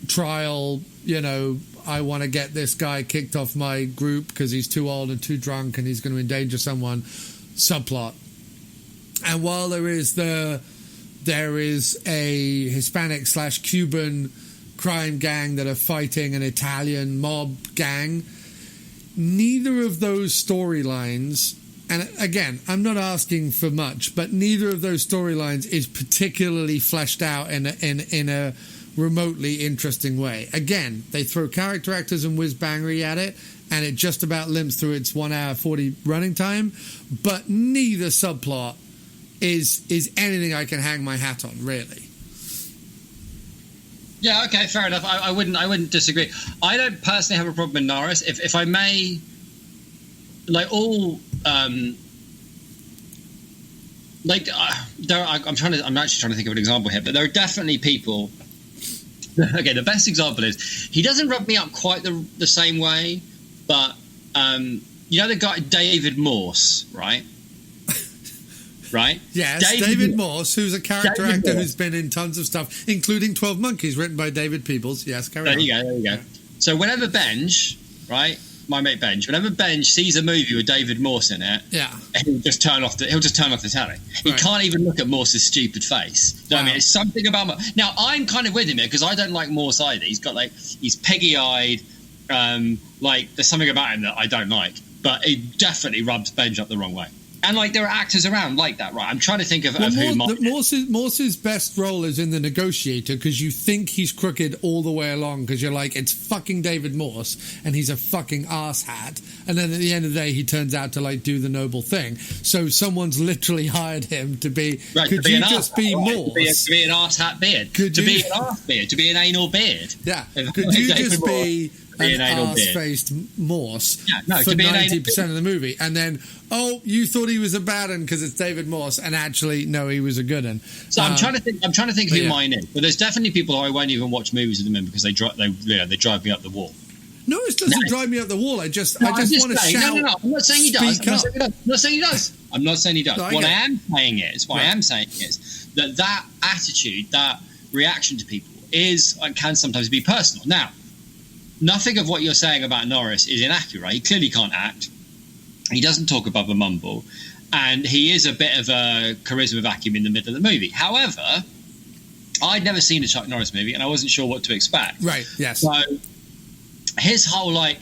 trial, you know, I want to get this guy kicked off my group because he's too old and too drunk and he's going to endanger someone subplot. And while there is a Hispanic/Cuban crime gang that are fighting an Italian mob gang, neither of those storylines, and again, I'm not asking for much, but neither of those storylines is particularly fleshed out in a remotely interesting way. Again, they throw character actors and whiz-bangery at it, and it just about limps through its 1 hour 40 running time, but neither subplot is anything I can hang my hat on, really. Yeah, okay, fair enough. I wouldn't disagree. I don't personally have a problem with Norris. If I may, like all I'm actually trying to think of an example here, but there are definitely people. Okay, the best example is he doesn't rub me up quite the same way, but you know the guy David Morse, right? Right? Yes, David Morse, who's a character actor who's been in tons of stuff, including 12 Monkeys, written by David Peebles. Yes, carry on. There you go. So whenever Benj, right, my mate Benj, whenever Benj sees a movie with David Morse in it, he'll just turn off the telly. He can't even look at Morse's stupid face. You know what I mean? It's something about now. I'm kind of with him here because I don't like Morse either. He's piggy-eyed. Like there's something about him that I don't like, but it definitely rubs Benj up the wrong way. And like there are actors around like that, right? I'm trying to think of who Morse's best role is in The Negotiator because you think he's crooked all the way along because you're like, it's fucking David Morse and he's a fucking asshat, and then at the end of the day he turns out to like do the noble thing. So someone's literally hired him to be. Right, could you just be Morse? To be an asshat beard. To be an arse beard. To be an anal beard. Yeah. Could you just be an arse-faced Morse for 90% of the movie, and then you thought he was a bad one because it's David Morse, and actually no, he was a good one. So I'm trying to think who mine is, but there's definitely people who I won't even watch movies with them in because they drive me up the wall. Norris doesn't drive me up the wall. I just want to shout. No. I'm not saying he does. I'm not saying he does. What I am saying is that attitude, that reaction to people can sometimes be personal. Now, nothing of what you're saying about Norris is inaccurate. He clearly can't act. He doesn't talk above a mumble. And he is a bit of a charisma vacuum in the middle of the movie. However, I'd never seen a Chuck Norris movie, and I wasn't sure what to expect. Right, yes. So his whole, like,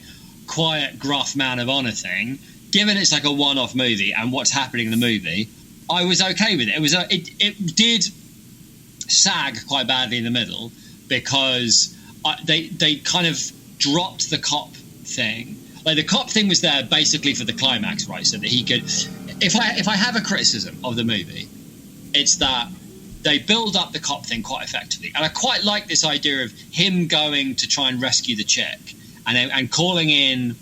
quiet, gruff man of honor thing, given it's like a one-off movie and what's happening in the movie, I was okay with it. It did sag quite badly in the middle because they kind of dropped the cop thing. Like the cop thing was there basically for the climax, right? So that he could if I have a criticism of the movie, it's that they build up the cop thing quite effectively, and I quite like this idea of him going to try and rescue the chick and calling in,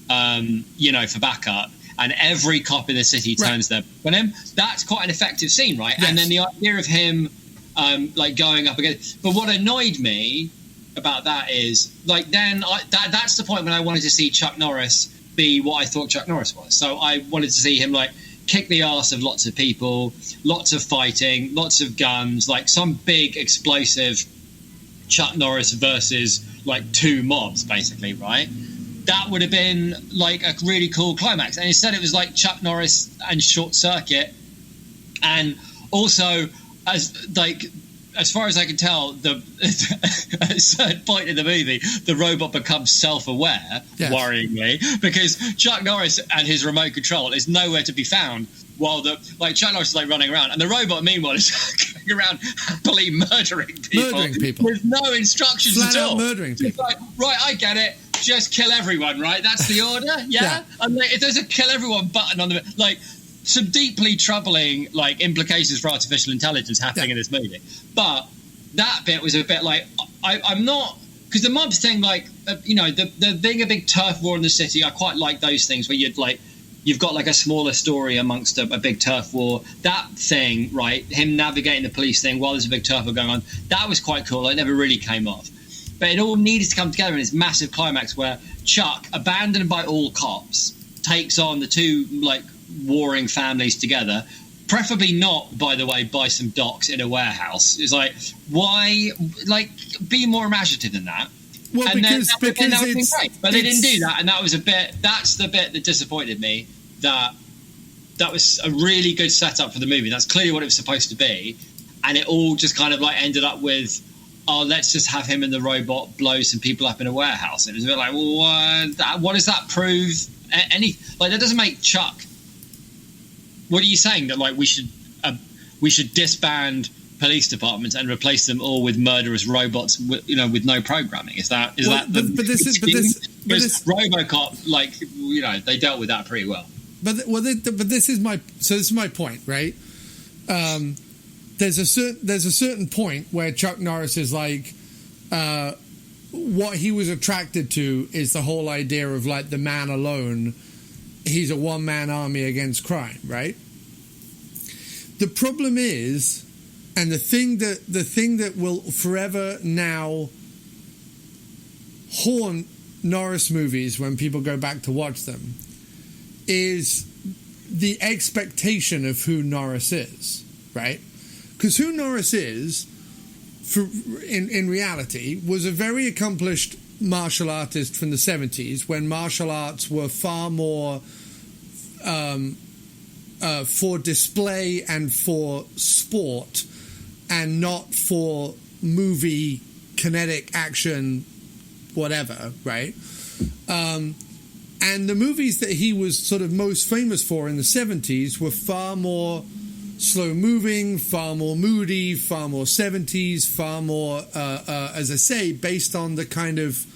for backup, and every cop in the city turns their back on him. That's quite an effective scene, right? Yes. And then the idea of him going up against. But what annoyed me about that is that's the point when I wanted to see Chuck Norris be what I thought Chuck Norris was. So I wanted to see him kick the arse of lots of people, lots of fighting, lots of guns, some big explosive Chuck Norris versus two mobs, basically, right? That would have been a really cool climax. And instead it was Chuck Norris and Short Circuit. And also, as far as I can tell, at a certain point in the movie, the robot becomes self-aware, worryingly, because Chuck Norris and his remote control is nowhere to be found, while Chuck Norris is running around, and the robot, meanwhile, is going around happily murdering people with no instructions flat at all. Out murdering people. Right, I get it. Just kill everyone, right? That's the order, yeah. And if there's a kill everyone button on the some deeply troubling implications for artificial intelligence happening in this movie. But that bit was a bit I'm not, because the mobs thing, the being a big turf war in the city, I quite like those things where you've got a smaller story amongst a big turf war. That thing, right, him navigating the police thing while there's a big turf war going on, that was quite cool. It never really came off. But it all needed to come together in this massive climax where Chuck, abandoned by all cops, takes on the two warring families together, preferably not, by the way, by some docks in a warehouse. It's why, be more imaginative than that. Well, and because that would have been great. But they didn't do that, and that's the bit that disappointed me. That was a really good setup for the movie. That's clearly what it was supposed to be, and it all just kind of ended up with, oh, let's just have him and the robot blow some people up in a warehouse. And it was a bit what does that prove? That doesn't make Chuck. What are you saying, that we should disband police departments and replace them all with murderous robots with no programming? Is that RoboCop, they dealt with that pretty well. But this is my point, right? There's a certain point where Chuck Norris is what he was attracted to is the whole idea of the man alone. He's a one-man army against crime, right? The problem is, and the thing that will forever now haunt Norris movies when people go back to watch them, is the expectation of who Norris is, right? Because who Norris is, in reality, was a very accomplished martial artist from the 70s, when martial arts were far more for display and for sport, and not for movie kinetic action, whatever, right? And the movies that he was sort of most famous for in the 70s were far more slow-moving, far more moody, far more 70s, far more, as I say, based on the kind of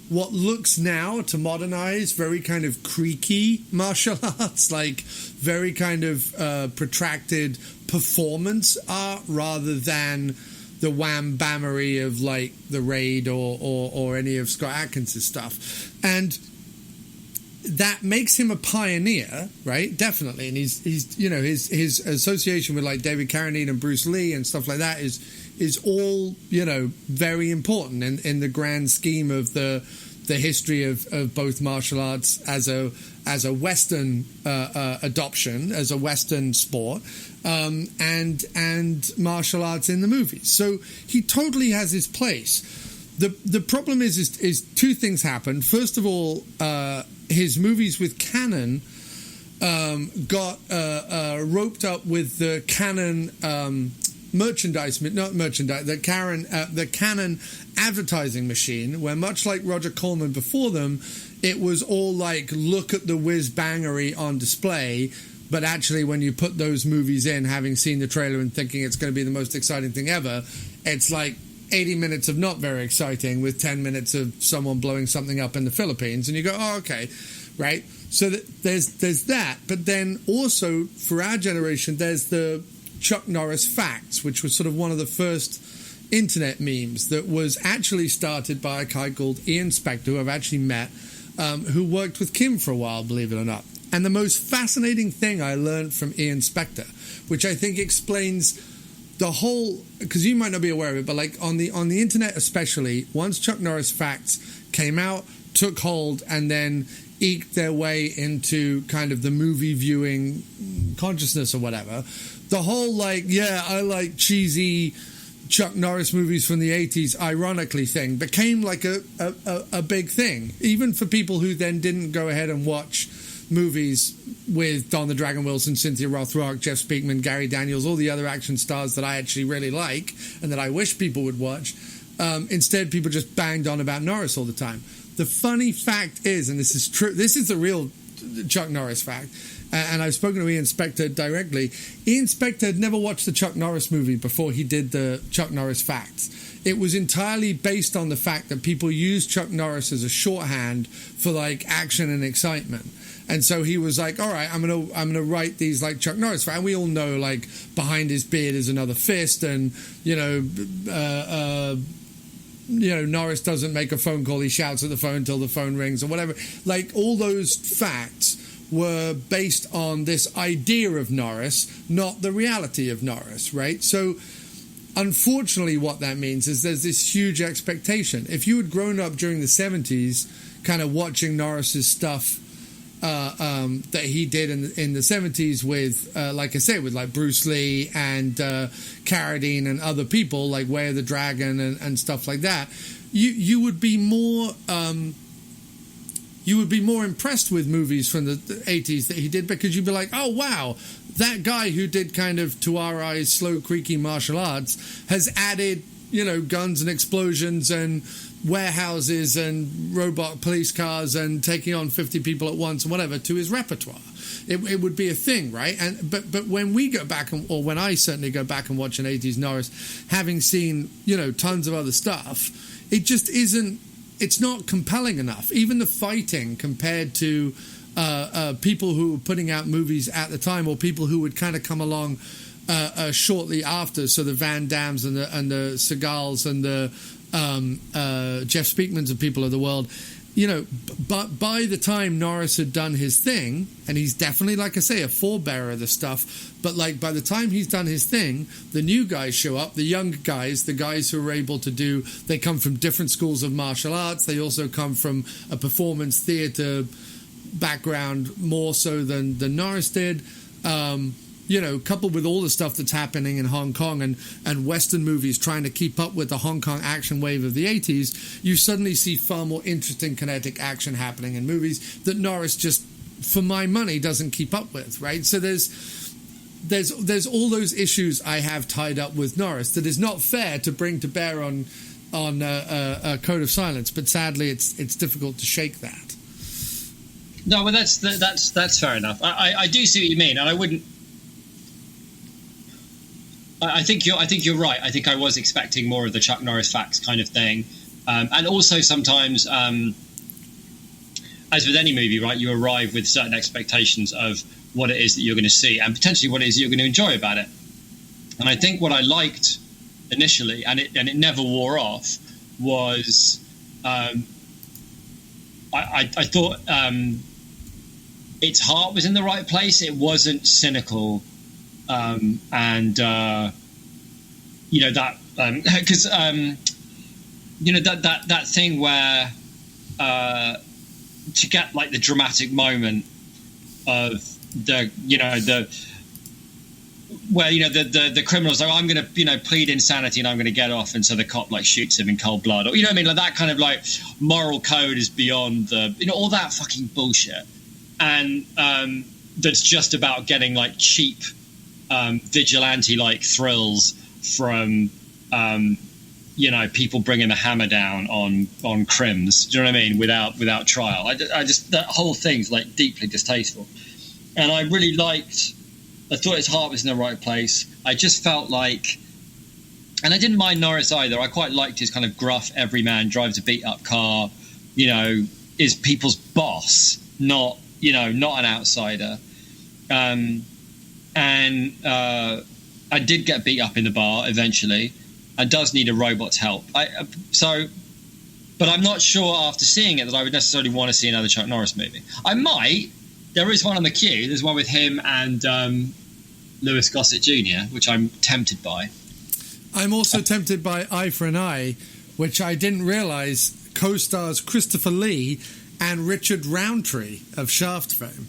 what looks now, to modernize, very kind of creaky martial arts, very kind of protracted performance art, rather than the wham-bammery of The Raid or any of Scott Adkins' stuff. And that makes him a pioneer, right? Definitely. And he's his association with David Carradine and Bruce Lee and stuff like that is all, very important in the grand scheme of the history of both martial arts as a Western adoption, as a Western sport, and martial arts in the movies. So he totally has his place. The problem is two things happen. First of all, his movies with Canon got roped up with the Canon the Canon advertising machine, where, much like Roger Corman before them, it was all look at the whiz-bangery on display. But actually, when you put those movies in, having seen the trailer and thinking it's going to be the most exciting thing ever, it's 80 minutes of not very exciting with 10 minutes of someone blowing something up in the Philippines. And you go, oh, okay, right? So there's that, but then also for our generation, there's the Chuck Norris facts, which was sort of one of the first internet memes that was actually started by a guy called Ian Spector, who I've actually met, who worked with Kim for a while, believe it or not. And the most fascinating thing I learned from Ian Spector, which I think explains the whole, because you might not be aware of it, but like on the internet especially, once Chuck Norris facts came out, took hold, and then eked their way into kind of the movie viewing consciousness or whatever, the whole like, yeah, I like cheesy Chuck Norris movies from the 80s, ironically thing, became like a big thing, even for people who then didn't go ahead and watch movies with Don the Dragon Wilson, Cynthia Rothrock, Jeff Speakman, Gary Daniels, all the other action stars that I actually really like and that I wish people would watch. Instead, people just banged on about Norris all the time. The funny fact is, and this is true, this is the real Chuck Norris fact, and I've spoken to Ian Spector directly. Ian Spector had never watched the Chuck Norris movie before he did the Chuck Norris facts. It was entirely based on the fact that people use Chuck Norris as a shorthand for like action and excitement. And so he was like, all right, I'm gonna write these like Chuck Norris facts. And we all know like behind his beard is another fist, and Norris doesn't make a phone call, he shouts at the phone until the phone rings or whatever. Like all those facts were based on this idea of Norris, not the reality of Norris, right? So unfortunately what that means is there's this huge expectation. If you had grown up during the 70s kind of watching Norris's stuff that he did in the 70s with, like I said, with like Bruce Lee and Carradine and other people like Way of the Dragon and stuff like that, you would be more impressed with movies from the 80s that he did, because you'd be like, oh wow, that guy who did kind of, to our eyes, slow creaky martial arts has added guns and explosions and warehouses and robot police cars and taking on 50 people at once and whatever to his repertoire. It would be a thing, right? And but when we go back, or when I certainly go back and watch an 80s Norris, having seen tons of other stuff, it just isn't. It's not compelling enough. Even the fighting compared to people who were putting out movies at the time, or people who would kind of come along shortly after, so the Van Dammes and the Segals and the Jeff Speakmans and people of the world, but by the time Norris had done his thing, and he's definitely, like I say, a forebearer of the stuff, but like by the time he's done his thing, the new guys show up, the young guys, the guys who are able to do, they come from different schools of martial arts, they also come from a performance theatre background more so than Norris did. Coupled with all the stuff that's happening in Hong Kong and Western movies trying to keep up with the Hong Kong action wave of the 80s, you suddenly see far more interesting kinetic action happening in movies that Norris just, for my money, doesn't keep up with, right? So there's all those issues I have tied up with Norris that is not fair to bring to bear on a Code of Silence, but sadly it's difficult to shake that. No, well that's fair enough. I do see what you mean, and I wouldn't. I think you're right. I think I was expecting more of the Chuck Norris facts kind of thing, and also sometimes, as with any movie, right, you arrive with certain expectations of what it is that you're going to see, and potentially what it is you're going to enjoy about it. And I think what I liked initially, and it never wore off, was I thought its heart was in the right place. It wasn't cynical. That because that thing where to get like the dramatic moment of the criminal's like, I'm going to plead insanity and I'm going to get off, and so the cop like shoots him in cold blood, or what I mean, like that kind of like moral code is beyond the all that fucking bullshit, and that's just about getting like cheap vigilante-like thrills from people bringing the hammer down on crims. Do you know what I mean? Without trial. I just that whole thing's like deeply distasteful. And I really liked. I thought his heart was in the right place. I just felt like, and I didn't mind Norris either. I quite liked his kind of gruff everyman, drives a beat-up car. Is people's boss, not not an outsider. And I did get beat up in the bar eventually, and does need a robot's help. But I'm not sure after seeing it that I would necessarily want to see another Chuck Norris movie. I might. There is one on the queue. There's one with him and Louis Gossett Jr., which I'm tempted by. I'm also tempted by Eye for an Eye, which I didn't realise co-stars Christopher Lee and Richard Roundtree of Shaft fame.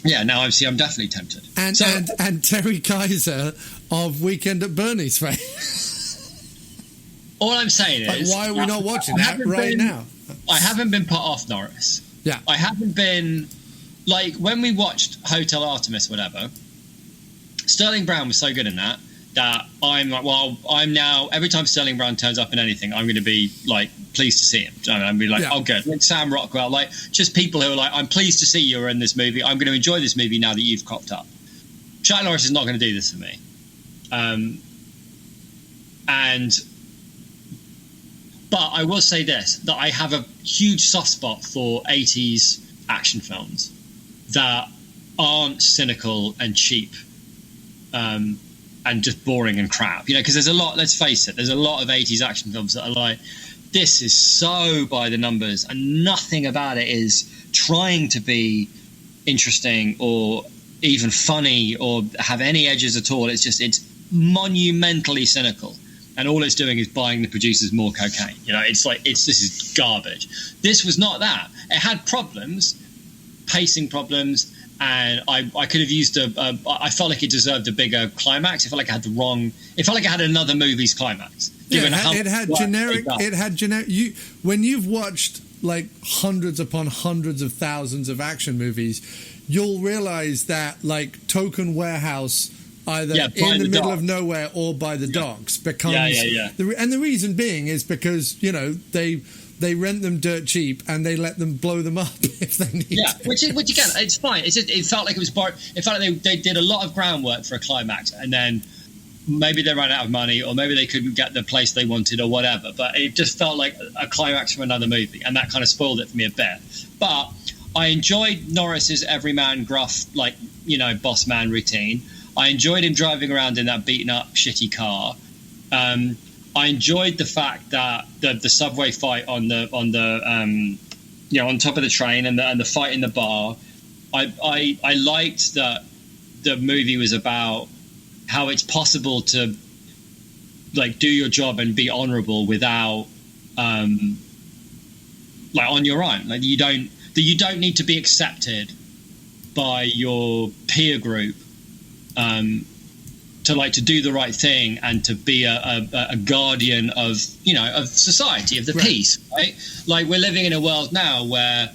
Yeah, now I'm definitely tempted. And Terry Kaiser of Weekend at Bernie's fame. All I'm saying is... why are we not watching that now? I haven't been put off Norris. Yeah. I haven't been... Like, when we watched Hotel Artemis, whatever, Sterling Brown was so good in that I'm like, well, I'm now... Every time Sterling Brown turns up in anything, I'm going to be, like, pleased to see him. I'm going to be like, oh, good. Like Sam Rockwell, like, just people who are like, I'm pleased to see you in this movie. I'm going to enjoy this movie now that you've cropped up. Chuck Norris is not going to do this for me. But I will say this, that I have a huge soft spot for 80s action films that aren't cynical and cheap and just boring and crap. Because there's a lot, let's face it, there's a lot of 80s action films that are like, this is so by the numbers and nothing about it is trying to be interesting or even funny or have any edges at all. It's monumentally cynical. And all it's doing is buying the producers more cocaine. This is garbage. This was not that. It had problems, pacing problems, and I could have used I felt like it deserved a bigger climax. I felt like it had another movie's climax. It had generic. When you've watched like hundreds upon hundreds of thousands of action movies, you'll realize that like Token Warehouse, either in the middle of nowhere or by the docks, becomes and the reason being is because they rent them dirt cheap and they let them blow them up if they need to. Which again, it's fine. It felt like it was it felt like they did a lot of groundwork for a climax, and then maybe they ran out of money, or maybe they couldn't get the place they wanted, or whatever. But it just felt like a climax from another movie, and that kind of spoiled it for me a bit. But I enjoyed Norris's everyman gruff, boss man routine. I enjoyed him driving around in that beaten up, shitty car. I enjoyed the fact that the subway fight on top of the train and the fight in the bar. I liked that the movie was about how it's possible to like do your job and be honourable without on your own. Like you don't need to be accepted by your peer group to do the right thing and to be a guardian of society, of the peace, right? Like we're living in a world now where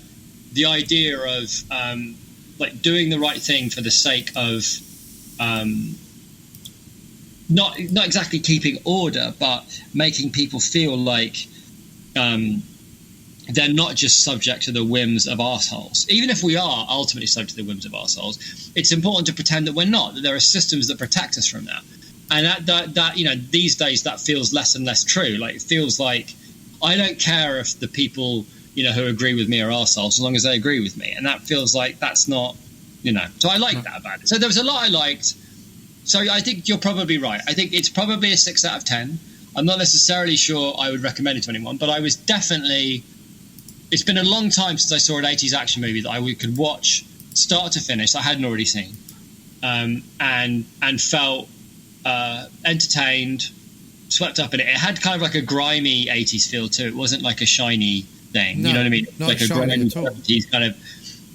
the idea of doing the right thing for the sake of not exactly keeping order, but making people feel like they're not just subject to the whims of arseholes. Even if we are ultimately subject to the whims of arseholes, it's important to pretend that we're not, that there are systems that protect us from that. And that these days that feels less and less true. Like it feels like I don't care if the people, who agree with me are arseholes as long as they agree with me. And that feels like that's not, So I like that about it. So there was a lot I liked. So I think you're probably right. I think it's probably a 6 out of 10. I'm not necessarily sure I would recommend it to anyone, but I was definitely... It's been a long time since I saw an 80s action movie that I could watch start to finish I hadn't already seen, and felt entertained, swept up in it. It had kind of like a grimy 80s feel too. It wasn't like a shiny thing. No, you know what I mean? Not like a shiny grimy at all. 70s kind of.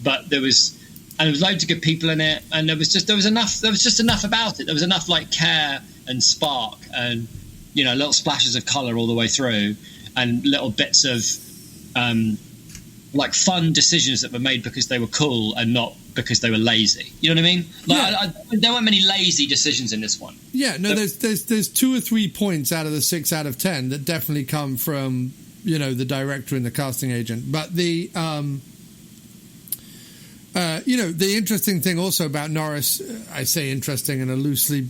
But there was loads of good people in it, and there was just enough about it. There was enough like care and spark, and little splashes of colour all the way through, and little bits of. Like fun decisions that were made because they were cool and not because they were lazy. You know what I mean? There weren't many lazy decisions in this one. Yeah, no, there's 2 or 3 points out of the 6 out of 10 that definitely come from the director and the casting agent. But the the interesting thing also about Norris, I say interesting in a loosely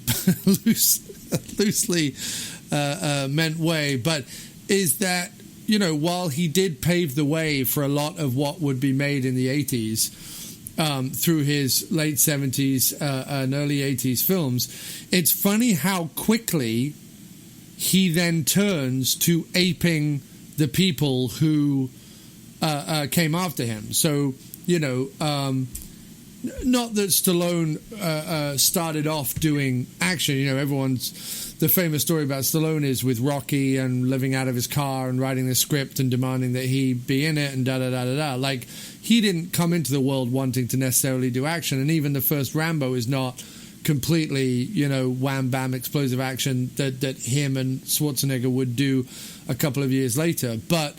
meant way, but is that. While he did pave the way for a lot of what would be made in the 80s, through his late 70s and early 80s films. It's funny how quickly he then turns to aping the people who came after him. So, not that Stallone started off doing action. The famous story about Stallone is with Rocky and living out of his car and writing the script and demanding that he be in it and da-da-da-da-da. Like, he didn't come into the world wanting to necessarily do action, and even the first Rambo is not completely, wham-bam explosive action that him and Schwarzenegger would do a couple of years later. But,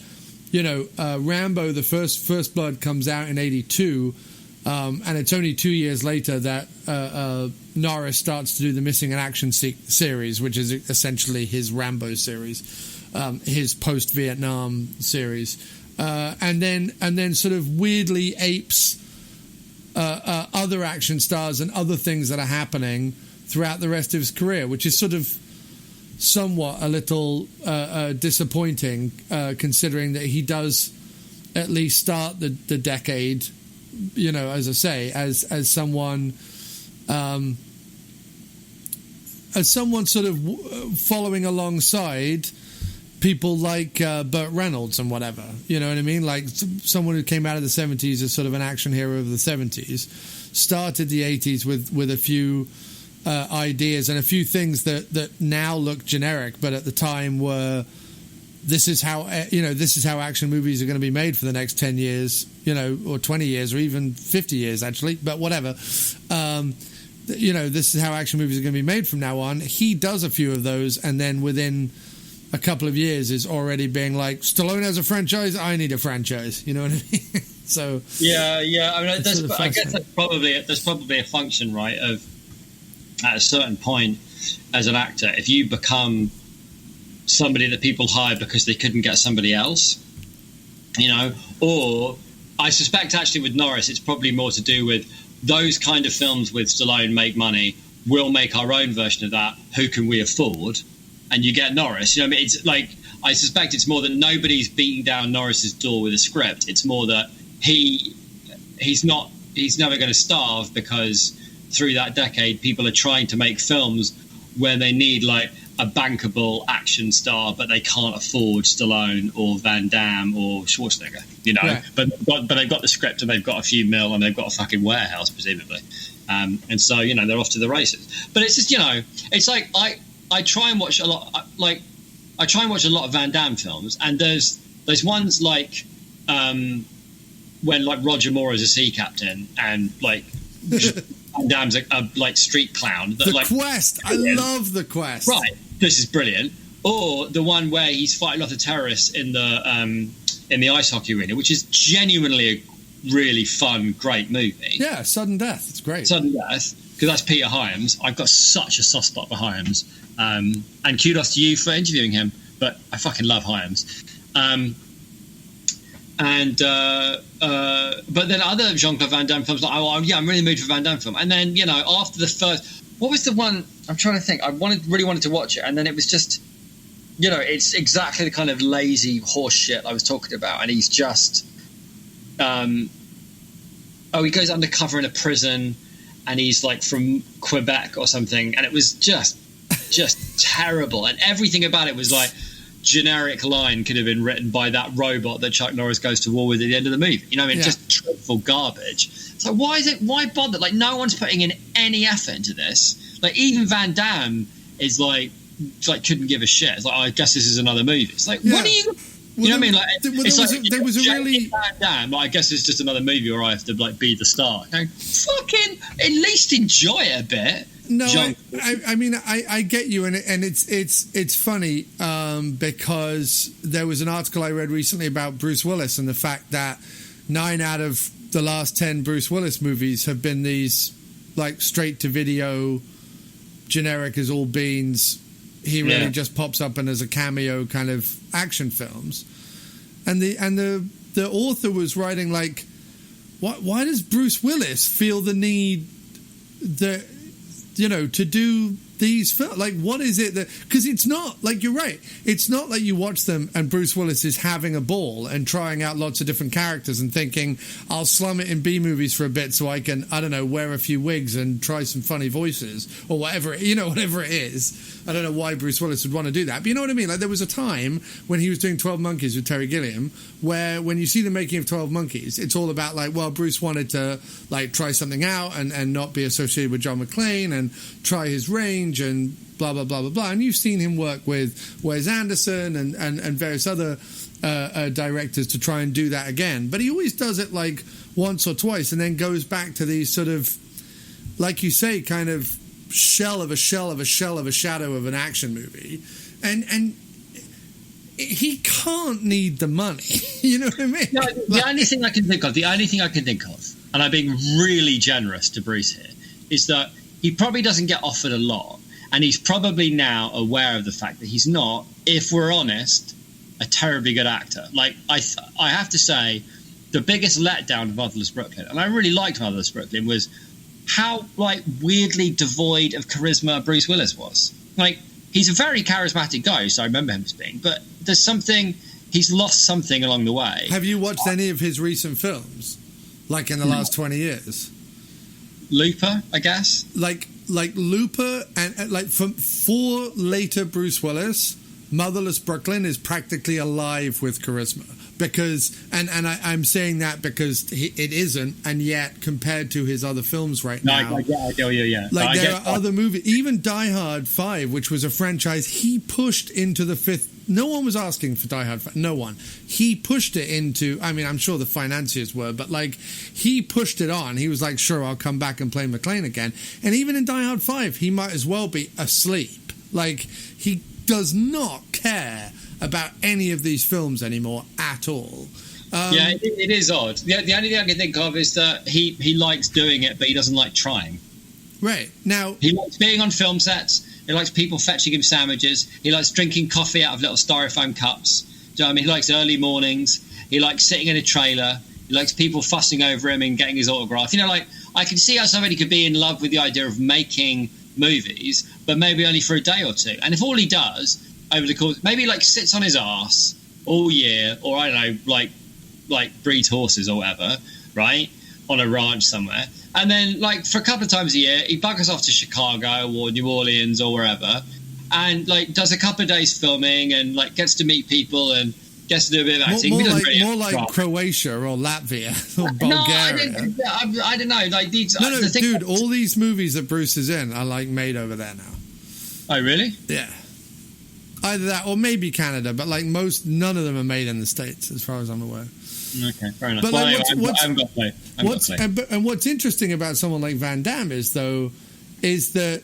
Rambo, the First Blood comes out in 1982, and it's only 2 years later that Norris starts to do the Missing in Action series, which is essentially his Rambo series, his post-Vietnam series, and then sort of weirdly apes other action stars and other things that are happening throughout the rest of his career, which is sort of somewhat a little disappointing, considering that he does at least start the decade, as I say, as someone sort of following alongside people like Burt Reynolds and whatever, you know what I mean? Like someone who came out of the 70s as sort of an action hero of the 70s, started the 80s with a few ideas and a few things that now look generic, but at the time were, this is how action movies are going to be made for the next 10 years, or 20 years, or even 50 years, actually, but whatever. This is how action movies are going to be made from now on. He does a few of those, and then within a couple of years is already being like, Stallone has a franchise, I need a franchise. You know what I mean? So yeah. I mean, I guess there's probably a function, right, of at a certain point as an actor, if you become somebody that people hire because they couldn't get somebody else, or I suspect actually with Norris, it's probably more to do with those kind of films with Stallone make money. We'll make our own version of that. Who can we afford? And you get Norris. I mean, it's like, I suspect it's more that nobody's beating down Norris's door with a script. It's more that he's never going to starve, because through that decade, people are trying to make films where they need like a bankable action star, but they can't afford Stallone or Van Damme or Schwarzenegger, Right. But they've got the script and they've got a few mil and they've got a fucking warehouse, presumably. And so, they're off to the races. But it's just, it's like, I try and watch a lot, I try and watch a lot of Van Damme films, and there's ones like, when like Roger Moore is a sea captain and like Van Damme's a like street clown. The Quest. I love The Quest. Right. This is brilliant. Or the one where he's fighting off the terrorists in the ice hockey arena, which is genuinely a really fun, great movie. Yeah, Sudden Death. It's great. Sudden Death, because that's Peter Hyams. I've got such a soft spot for Hyams. And kudos to you for interviewing him. But I fucking love Hyams. But then other Jean-Claude Van Damme films, like, I'm really in the mood for a Van Damme film. And then, after the first, what was the one? I'm trying to think. I really wanted to watch it, and then it was just, it's exactly the kind of lazy horse shit I was talking about. And he's just, he goes undercover in a prison, and he's like from Quebec or something, and it was just terrible. And everything about it was like, generic line could have been written by that robot that Chuck Norris goes to war with at the end of the movie. Just dreadful garbage. So why bother? Like, no one's putting in any effort into this. Like, even Van Damme is like couldn't give a shit. It's like, I guess this is another movie. It's like, what are you? You know what I mean? Like, there was a really Van Damme. I guess it's just another movie where I have to like be the star. Fucking at least enjoy it a bit. No, I mean, I get you, and it's funny because there was an article I read recently about Bruce Willis and the fact that 9 out of the last 10 Bruce Willis movies have been these like straight to video, generic as all beans. He really just pops up and as a cameo kind of action films, and the author was writing like, why does Bruce Willis feel the need that, to do these films? Like, what is it that... Because it's not, like, you're right. It's not like you watch them and Bruce Willis is having a ball and trying out lots of different characters and thinking, I'll slum it in B-movies for a bit so I can, I don't know, wear a few wigs and try some funny voices or whatever, whatever it is. I don't know why Bruce Willis would want to do that. But you know what I mean? Like, there was a time when he was doing 12 Monkeys with Terry Gilliam where when you see the making of 12 Monkeys, it's all about, like, well, Bruce wanted to, like, try something out and not be associated with John McClane and try his range and blah, blah, blah, blah, blah. And you've seen him work with Wes Anderson and various other directors to try and do that again. But he always does it, like, once or twice and then goes back to these sort of, like you say, kind of shell of a shadow of an action movie. And he can't need the money. You know what I mean? No, the only thing I can think of, and I'm being really generous to Bruce here, is that he probably doesn't get offered a lot, and he's probably now aware of the fact that he's not, if we're honest, a terribly good actor. Like, I have to say, the biggest letdown of Motherless Brooklyn, and I really liked Motherless Brooklyn, was how, like, weirdly devoid of charisma Bruce Willis was. Like, he's a very charismatic guy, so I remember him as being, but there's something, he's lost something along the way. Have you watched any of his recent films? Like in the last 20 years? Looper, I guess. Like Looper and like for later Bruce Willis, Motherless Brooklyn is practically alive with charisma. Because, and I'm saying that because it isn't, and yet compared to his other films right now, I get you. Like there are other movies, even Die Hard 5, which was a franchise he pushed into the fifth. No one was asking for Die Hard 5. No one. He pushed it into. I mean, I'm sure the financiers were, but like he pushed it on. He was like, "Sure, I'll come back and play McClane again." And even in Die Hard 5, he might as well be asleep. Like he does not care about any of these films anymore at all. It is odd. The only thing I can think of is that he likes doing it, but he doesn't like trying. Right. Now, he likes being on film sets. He likes people fetching him sandwiches. He likes drinking coffee out of little styrofoam cups. Do you know what I mean? He likes early mornings. He likes sitting in a trailer. He likes people fussing over him and getting his autograph. You know, like, I can see how somebody could be in love with the idea of making movies, but maybe only for a day or two. And if all he does over the course, maybe like sits on his arse all year, or I don't know, like breeds horses or whatever, right, on a ranch somewhere, and then like for a couple of times a year he buggers off to Chicago or New Orleans or wherever, and like does a couple of days filming and like gets to meet people and gets to do a bit of acting. More like Croatia or Latvia or Bulgaria. No, I don't know. Like these. No, dude. All these movies that Bruce is in are like made over there now. Oh, really? Yeah. Either that or maybe Canada, but like none of them are made in the States, as far as I'm aware. Okay, fair enough. But like, I haven't got to play. And what's interesting about someone like Van Damme is that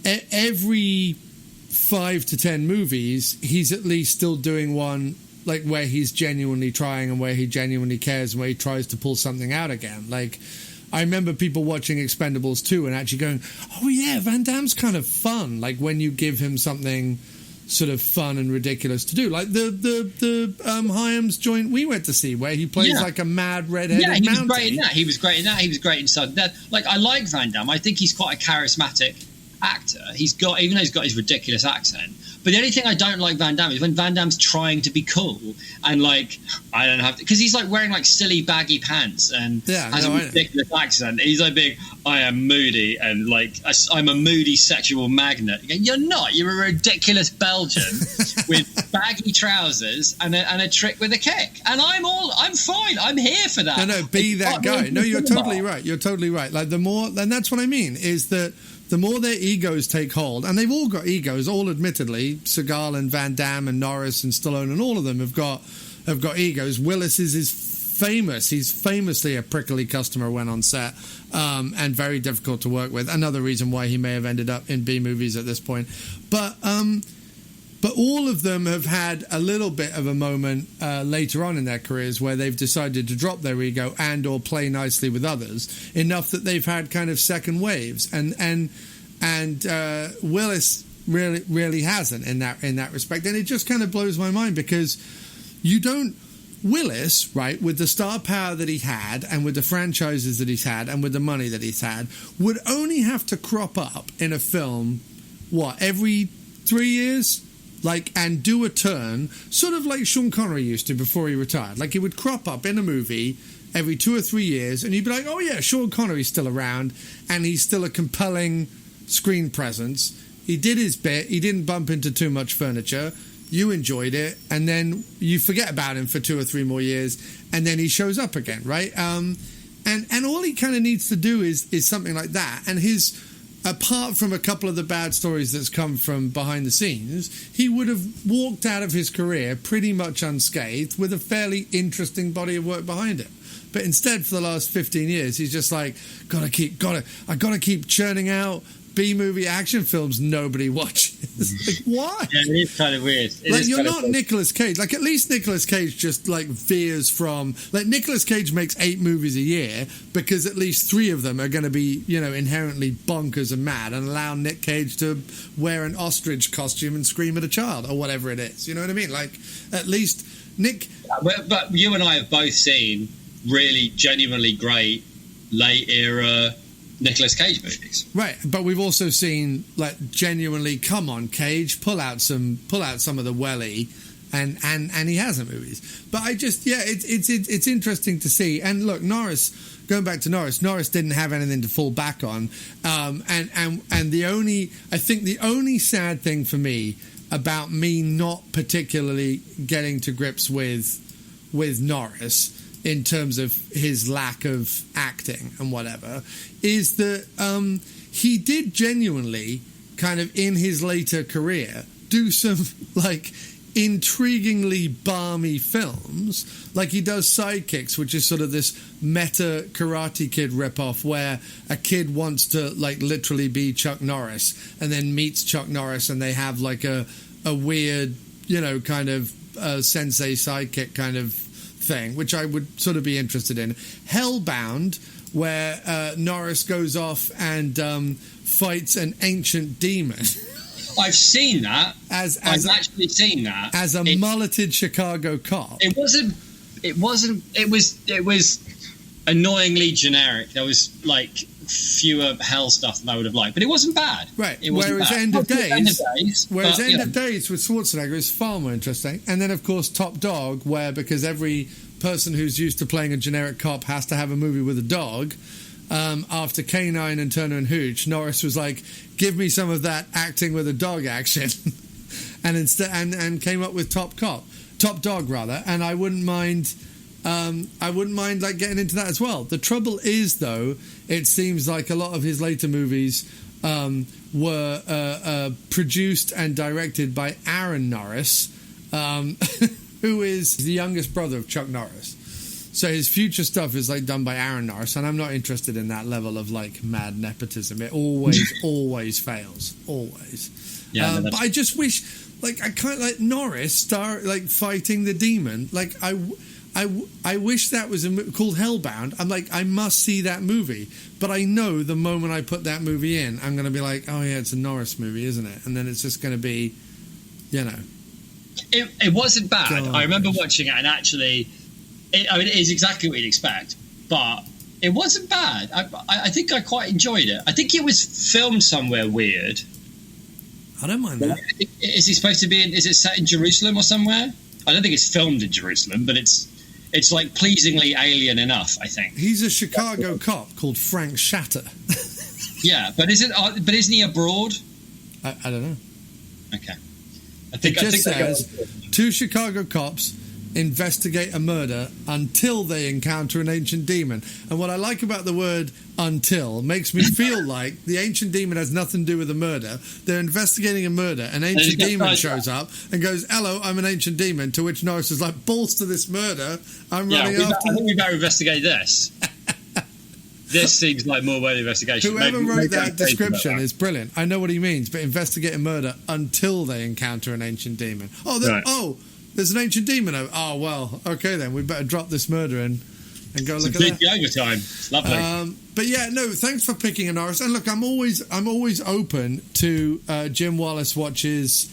every 5 to 10 movies, he's at least still doing one like where he's genuinely trying and where he genuinely cares and where he tries to pull something out again. Like, I remember people watching Expendables 2 and actually going, oh yeah, Van Damme's kind of fun. Like when you give him something sort of fun and ridiculous to do, like the Hyams joint we went to see where he plays like a mad redheaded mountie. Was great in that. He was great in Sudden Death. Like, I like Van Damme. I think he's quite a charismatic actor. Even though he's got his ridiculous accent. But the only thing I don't like Van Damme is when Van Damme's trying to be cool and like, I don't have to, because he's like wearing like silly baggy pants and has a ridiculous accent. He's like being, I am moody and like I'm a moody sexual magnet. You're not. You're a ridiculous Belgian with baggy trousers and a trick with a kick. And I'm fine. I'm here for that. No, be that guy. No, you're totally right. You're totally right. Like the more, and that's what I mean is that the more their egos take hold, and they've all got egos, all admittedly, Seagal and Van Damme and Norris and Stallone and all of them have got egos. Willis is famous. He's famously a prickly customer when on set, and very difficult to work with. Another reason why he may have ended up in B movies at this point. But all of them have had a little bit of a moment later on in their careers where they've decided to drop their ego and or play nicely with others enough that they've had kind of second waves. And Willis really hasn't in that respect. And it just kind of blows my mind because Willis, right, with the star power that he had and with the franchises that he's had and with the money that he's had, would only have to crop up in a film every 3 years? Like, and do a turn, sort of like Sean Connery used to before he retired. Like, he would crop up in a movie every 2 or 3 years, and you'd be like, oh yeah, Sean Connery's still around, and he's still a compelling screen presence. He did his bit, he didn't bump into too much furniture, you enjoyed it, and then you forget about him for 2 or 3 more years, and then he shows up again, right? And all he kind of needs to do is something like that. And his, apart from a couple of the bad stories that's come from behind the scenes, he would have walked out of his career pretty much unscathed with a fairly interesting body of work behind it. But instead, for the last 15 years, he's just like, I gotta keep churning out B-movie action films nobody watches. Like, why? Yeah, it is kind of weird. You're not Nicolas Cage. Like, at least Nicolas Cage just, like, veers from... Like, Nicolas Cage makes 8 movies a year because at least 3 of them are going to be, inherently bonkers and mad, and allow Nick Cage to wear an ostrich costume and scream at a child or whatever it is. You know what I mean? Like, at least Nick... But you and I have both seen really genuinely great late-era Nicolas Cage movies, right? But we've also seen, like, genuinely, come on, Cage, pull out some of the welly, and he hasn't movies. But I just, it's interesting to see. And look, Norris, going back to Norris didn't have anything to fall back on, and the only sad thing for me about me not particularly getting to grips with Norris in terms of his lack of acting and whatever, is that he did genuinely, kind of in his later career, do some, like, intriguingly balmy films. Like, he does Sidekicks, which is sort of this meta Karate Kid ripoff where a kid wants to, like, literally be Chuck Norris, and then meets Chuck Norris, and they have, like, a weird, kind of sensei sidekick kind of thing, which I would sort of be interested in. Hellbound, where Norris goes off and fights an ancient demon. I've seen that. I've actually seen that as a mulleted Chicago cop. It was annoyingly generic. There was, like, fewer hell stuff than I would have liked, but it wasn't bad. Right. It wasn't whereas bad. End of Days End of Days with Schwarzenegger is far more interesting. And then, of course, Top Dog, where, because every person who's used to playing a generic cop has to have a movie with a dog, after K-9 and Turner and Hooch, Norris was like, give me some of that acting with a dog action. and came up with Top Dog, and I wouldn't mind like getting into that as well. The trouble is, though, it seems like a lot of his later movies were produced and directed by Aaron Norris, who is the youngest brother of Chuck Norris. So his future stuff is, like, done by Aaron Norris, and I'm not interested in that level of, like, mad nepotism. It always fails. Always. Yeah, but I just wish, like, I kind of like Norris fighting the demon. Like, I wish that was called Hellbound. I'm like, I must see that movie. But I know the moment I put that movie in, I'm going to be like, oh yeah, it's a Norris movie, isn't it? And then it's just going to be, It wasn't bad. God. I remember watching it, and actually, it is exactly what you'd expect, but it wasn't bad. I think I quite enjoyed it. I think it was filmed somewhere weird. I don't mind that. Is it supposed to be? Is it set in Jerusalem or somewhere? I don't think it's filmed in Jerusalem, but it's like pleasingly alien enough, I think. He's a Chicago cop called Frank Shatter. Yeah, but isn't he abroad? I don't know. Okay. It just says 2 Chicago cops investigate a murder until they encounter an ancient demon. And what I like about the word "until" makes me feel like the ancient demon has nothing to do with the murder. They're investigating a murder. An ancient demon shows up and goes, "Hello, I'm an ancient demon." To which Norris is like, "Balls to this murder! I'm running after." I think we better investigate this. This seems like more worthy investigation. Whoever wrote that description is brilliant. I know what he means, but investigate a murder until they encounter an ancient demon. There's an ancient demon. Oh, well, okay then. We better drop this murder and go look at that. Overtime. Lovely. But yeah, no, thanks for picking a Norris. And look, I'm always open to Jim Wallace watches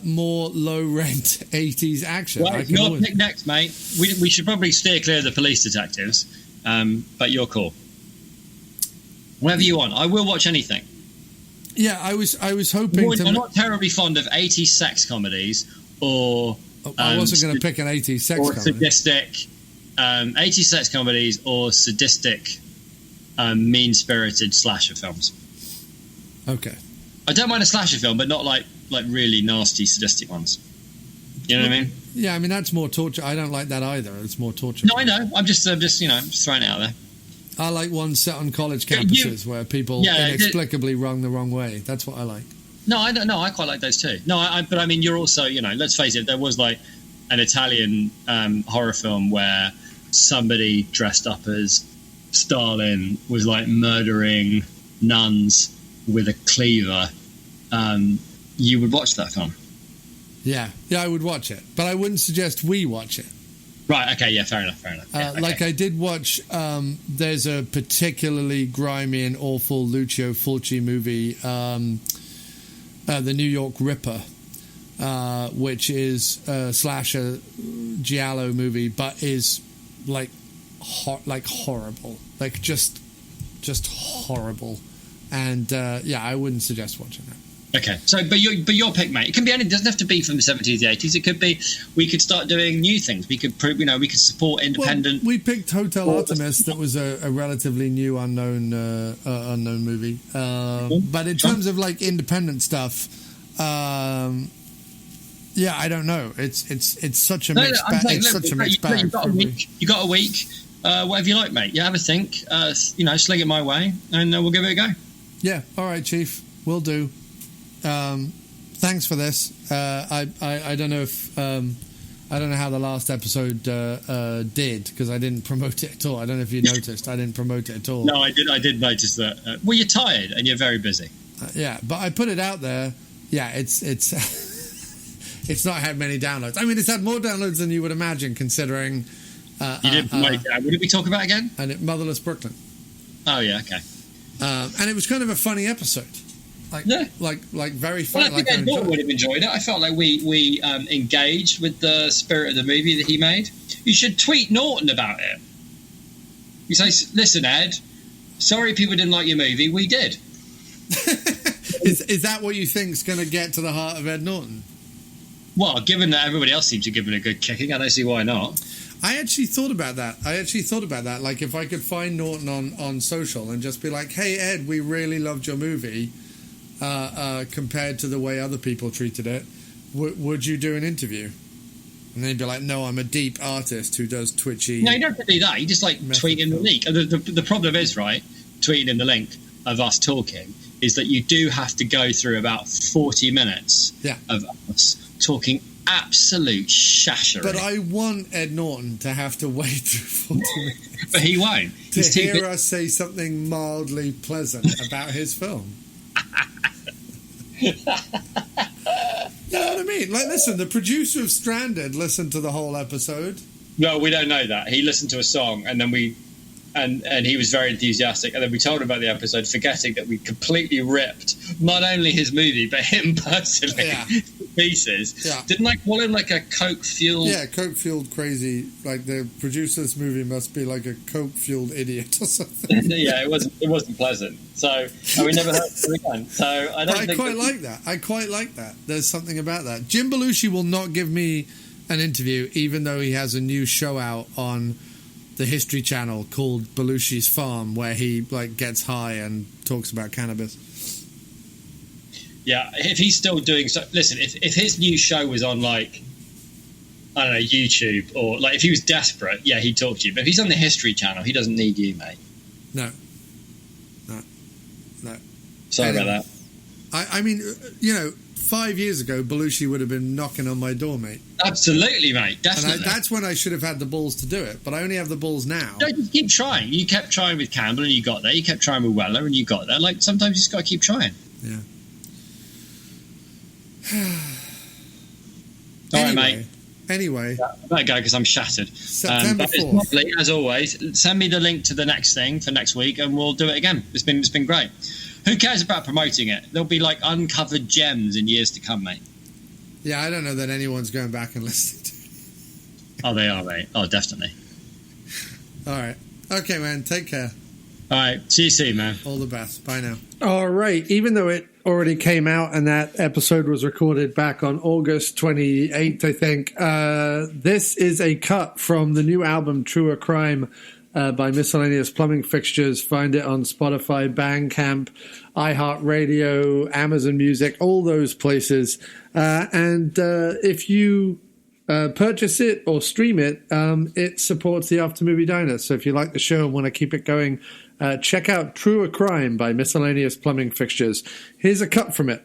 more low-rent 80s action. Well, your pick next, mate. We should probably steer clear of the police detectives, but your call. Whatever you want. I will watch anything. Yeah, I was hoping You're not terribly fond of 80s sex comedies or... I wasn't going to pick an 80s sex or comedy. Sadistic... 80s sex comedies or sadistic, mean-spirited slasher films. Okay. I don't mind a slasher film, but not like really nasty, sadistic ones. You know what I mean? Yeah, I mean, that's more torture. I don't like that either. It's more torture. No, I know. I'm just just throwing it out there. I like ones set on college campuses where people inexplicably run the wrong way. That's what I like. No, I don't know. I quite like those too. No, but I mean, you're also, let's face it, there was like an Italian horror film where somebody dressed up as Stalin was like murdering nuns with a cleaver. You would watch that film? Yeah, I would watch it, but I wouldn't suggest we watch it. Right, okay, yeah, fair enough. Yeah, okay. Like I did watch, there's a particularly grimy and awful Lucio Fulci movie, The New York Ripper, which is a slasher giallo movie, but is like horrible, like just horrible, and I wouldn't suggest watching that. Okay, so but your pick, mate. It can be anything. It doesn't have to be from the 70s, the 80s. It could be. We could start doing new things. We could prove. We could support independent. Well, we picked Hotel Artemis. That was a relatively new unknown movie. But in terms of like independent stuff, I don't know. It's such a mixed bag. It's such a mixed bag. You got a week. Whatever you like, mate. You have a think. Sling it my way, and we'll give it a go. Yeah. All right, Chief. Will do. Thanks for this. I don't know if I don't know how the last episode did, because I didn't promote it at all. I don't know if you noticed. I didn't promote it at all. No, I did notice that. Well, you're tired and you're very busy. But I put it out there. Yeah, it's it's not had many downloads. I mean, it's had more downloads than you would imagine, considering. You didn't promote it. What did we talk about again? And Motherless Brooklyn. Oh yeah, okay. And it was kind of a funny episode. Like very funny. Well, I think Ed Norton would have enjoyed it. I felt like we engaged with the spirit of the movie that he made. You should tweet Norton about it. You say, "Listen, Ed, sorry people didn't like your movie. We did." Is that what you think is going to get to the heart of Ed Norton? Well, given that everybody else seems to give it a good kicking, I don't see why not. I actually thought about that. Like, if I could find Norton on social and just be like, "Hey, Ed, we really loved your movie. Compared to the way other people treated it, would you do an interview?" And they'd be like, "No, I'm a deep artist who does twitchy." No, you don't have to do that. You just tweet in the link. The problem is, right, tweeting in the link of us talking is that you do have to go through about 40 minutes of us talking absolute shashery. But I want Ed Norton to have to wait through 40 minutes. But he won't. To hear us say something mildly pleasant about his film. You know what I mean? Like, listen, the producer of Stranded listened to the whole episode. No, we don't know that. He listened to a song, and then and he was very enthusiastic, and then we told him about the episode, forgetting that we completely ripped not only his movie but him personally to pieces. Yeah. Didn't I call him like a coke fueled? Yeah, coke fueled crazy. Like, the producer of this movie must be like a coke fueled idiot or something. Yeah, it wasn't pleasant. So, and we never heard from him again. So I quite like that. I quite like that. There's something about that. Jim Belushi will not give me an interview, even though he has a new show out on the History Channel called Belushi's Farm, where he gets high and talks about cannabis. Yeah, if he's still doing so, listen. If his new show was on I don't know, YouTube, or if he was desperate, yeah, he'd talk to you. But if he's on the History Channel, he doesn't need you, mate. No. Sorry about that. I mean, 5 years ago, Belushi would have been knocking on my door, mate. Absolutely, mate. Definitely. And that's when I should have had the balls to do it, but I only have the balls now. No, you keep trying. You kept trying with Campbell, and you got there. You kept trying with Weller, and you got there. Sometimes you just got to keep trying. Yeah. All right, mate. Anyway. I better go because I'm shattered. September 4th. It's lovely, as always. Send me the link to the next thing for next week, and we'll do it again. It's been great. Who cares about promoting it? There'll be uncovered gems in years to come, mate. Yeah, I don't know that anyone's going back and listening to it. Oh, they are, mate. Oh, definitely. All right. Okay, man. Take care. All right. See you soon, man. All the best. Bye now. All right. Even though it already came out, and that episode was recorded back on August 28th, I think. This is a cut from the new album, True or Crime, by Miscellaneous Plumbing Fixtures. Find it on Spotify, Bandcamp, iHeartRadio, Amazon Music, all those places. And if you purchase it or stream it, it supports the After Movie Diner. So if you like the show and want to keep it going, check out True or Crime by Miscellaneous Plumbing Fixtures. Here's a cut from it.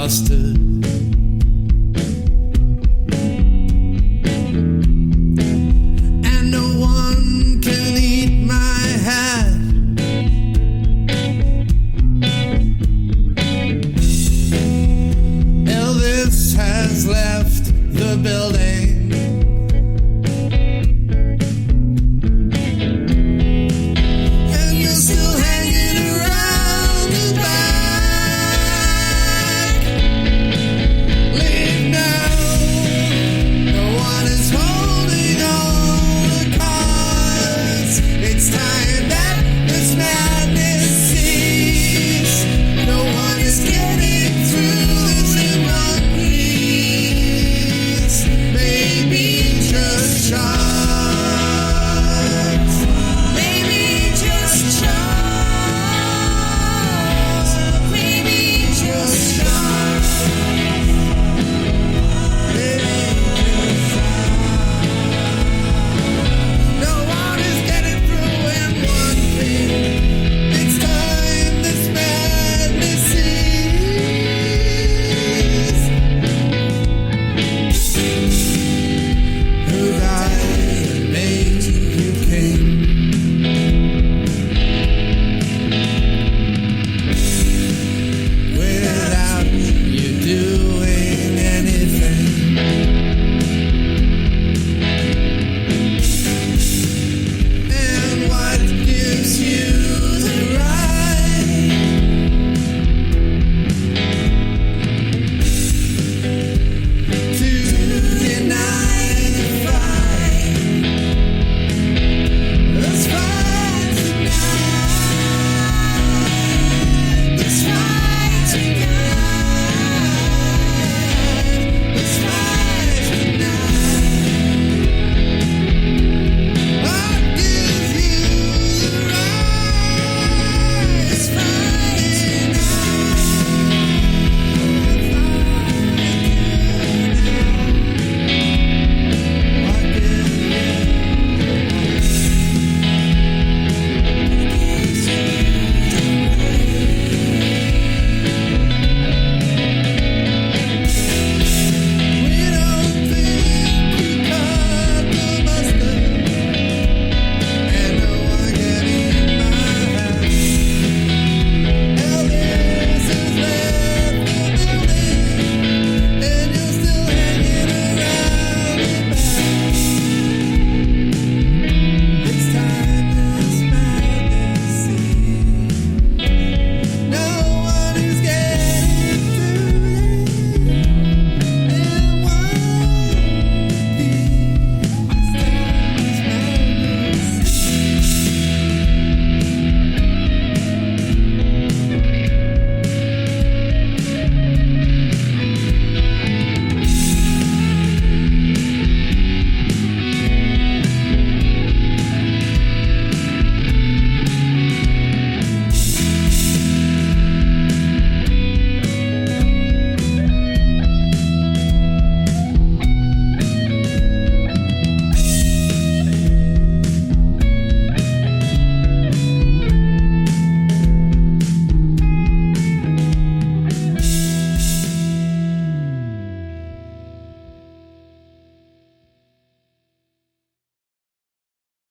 mustard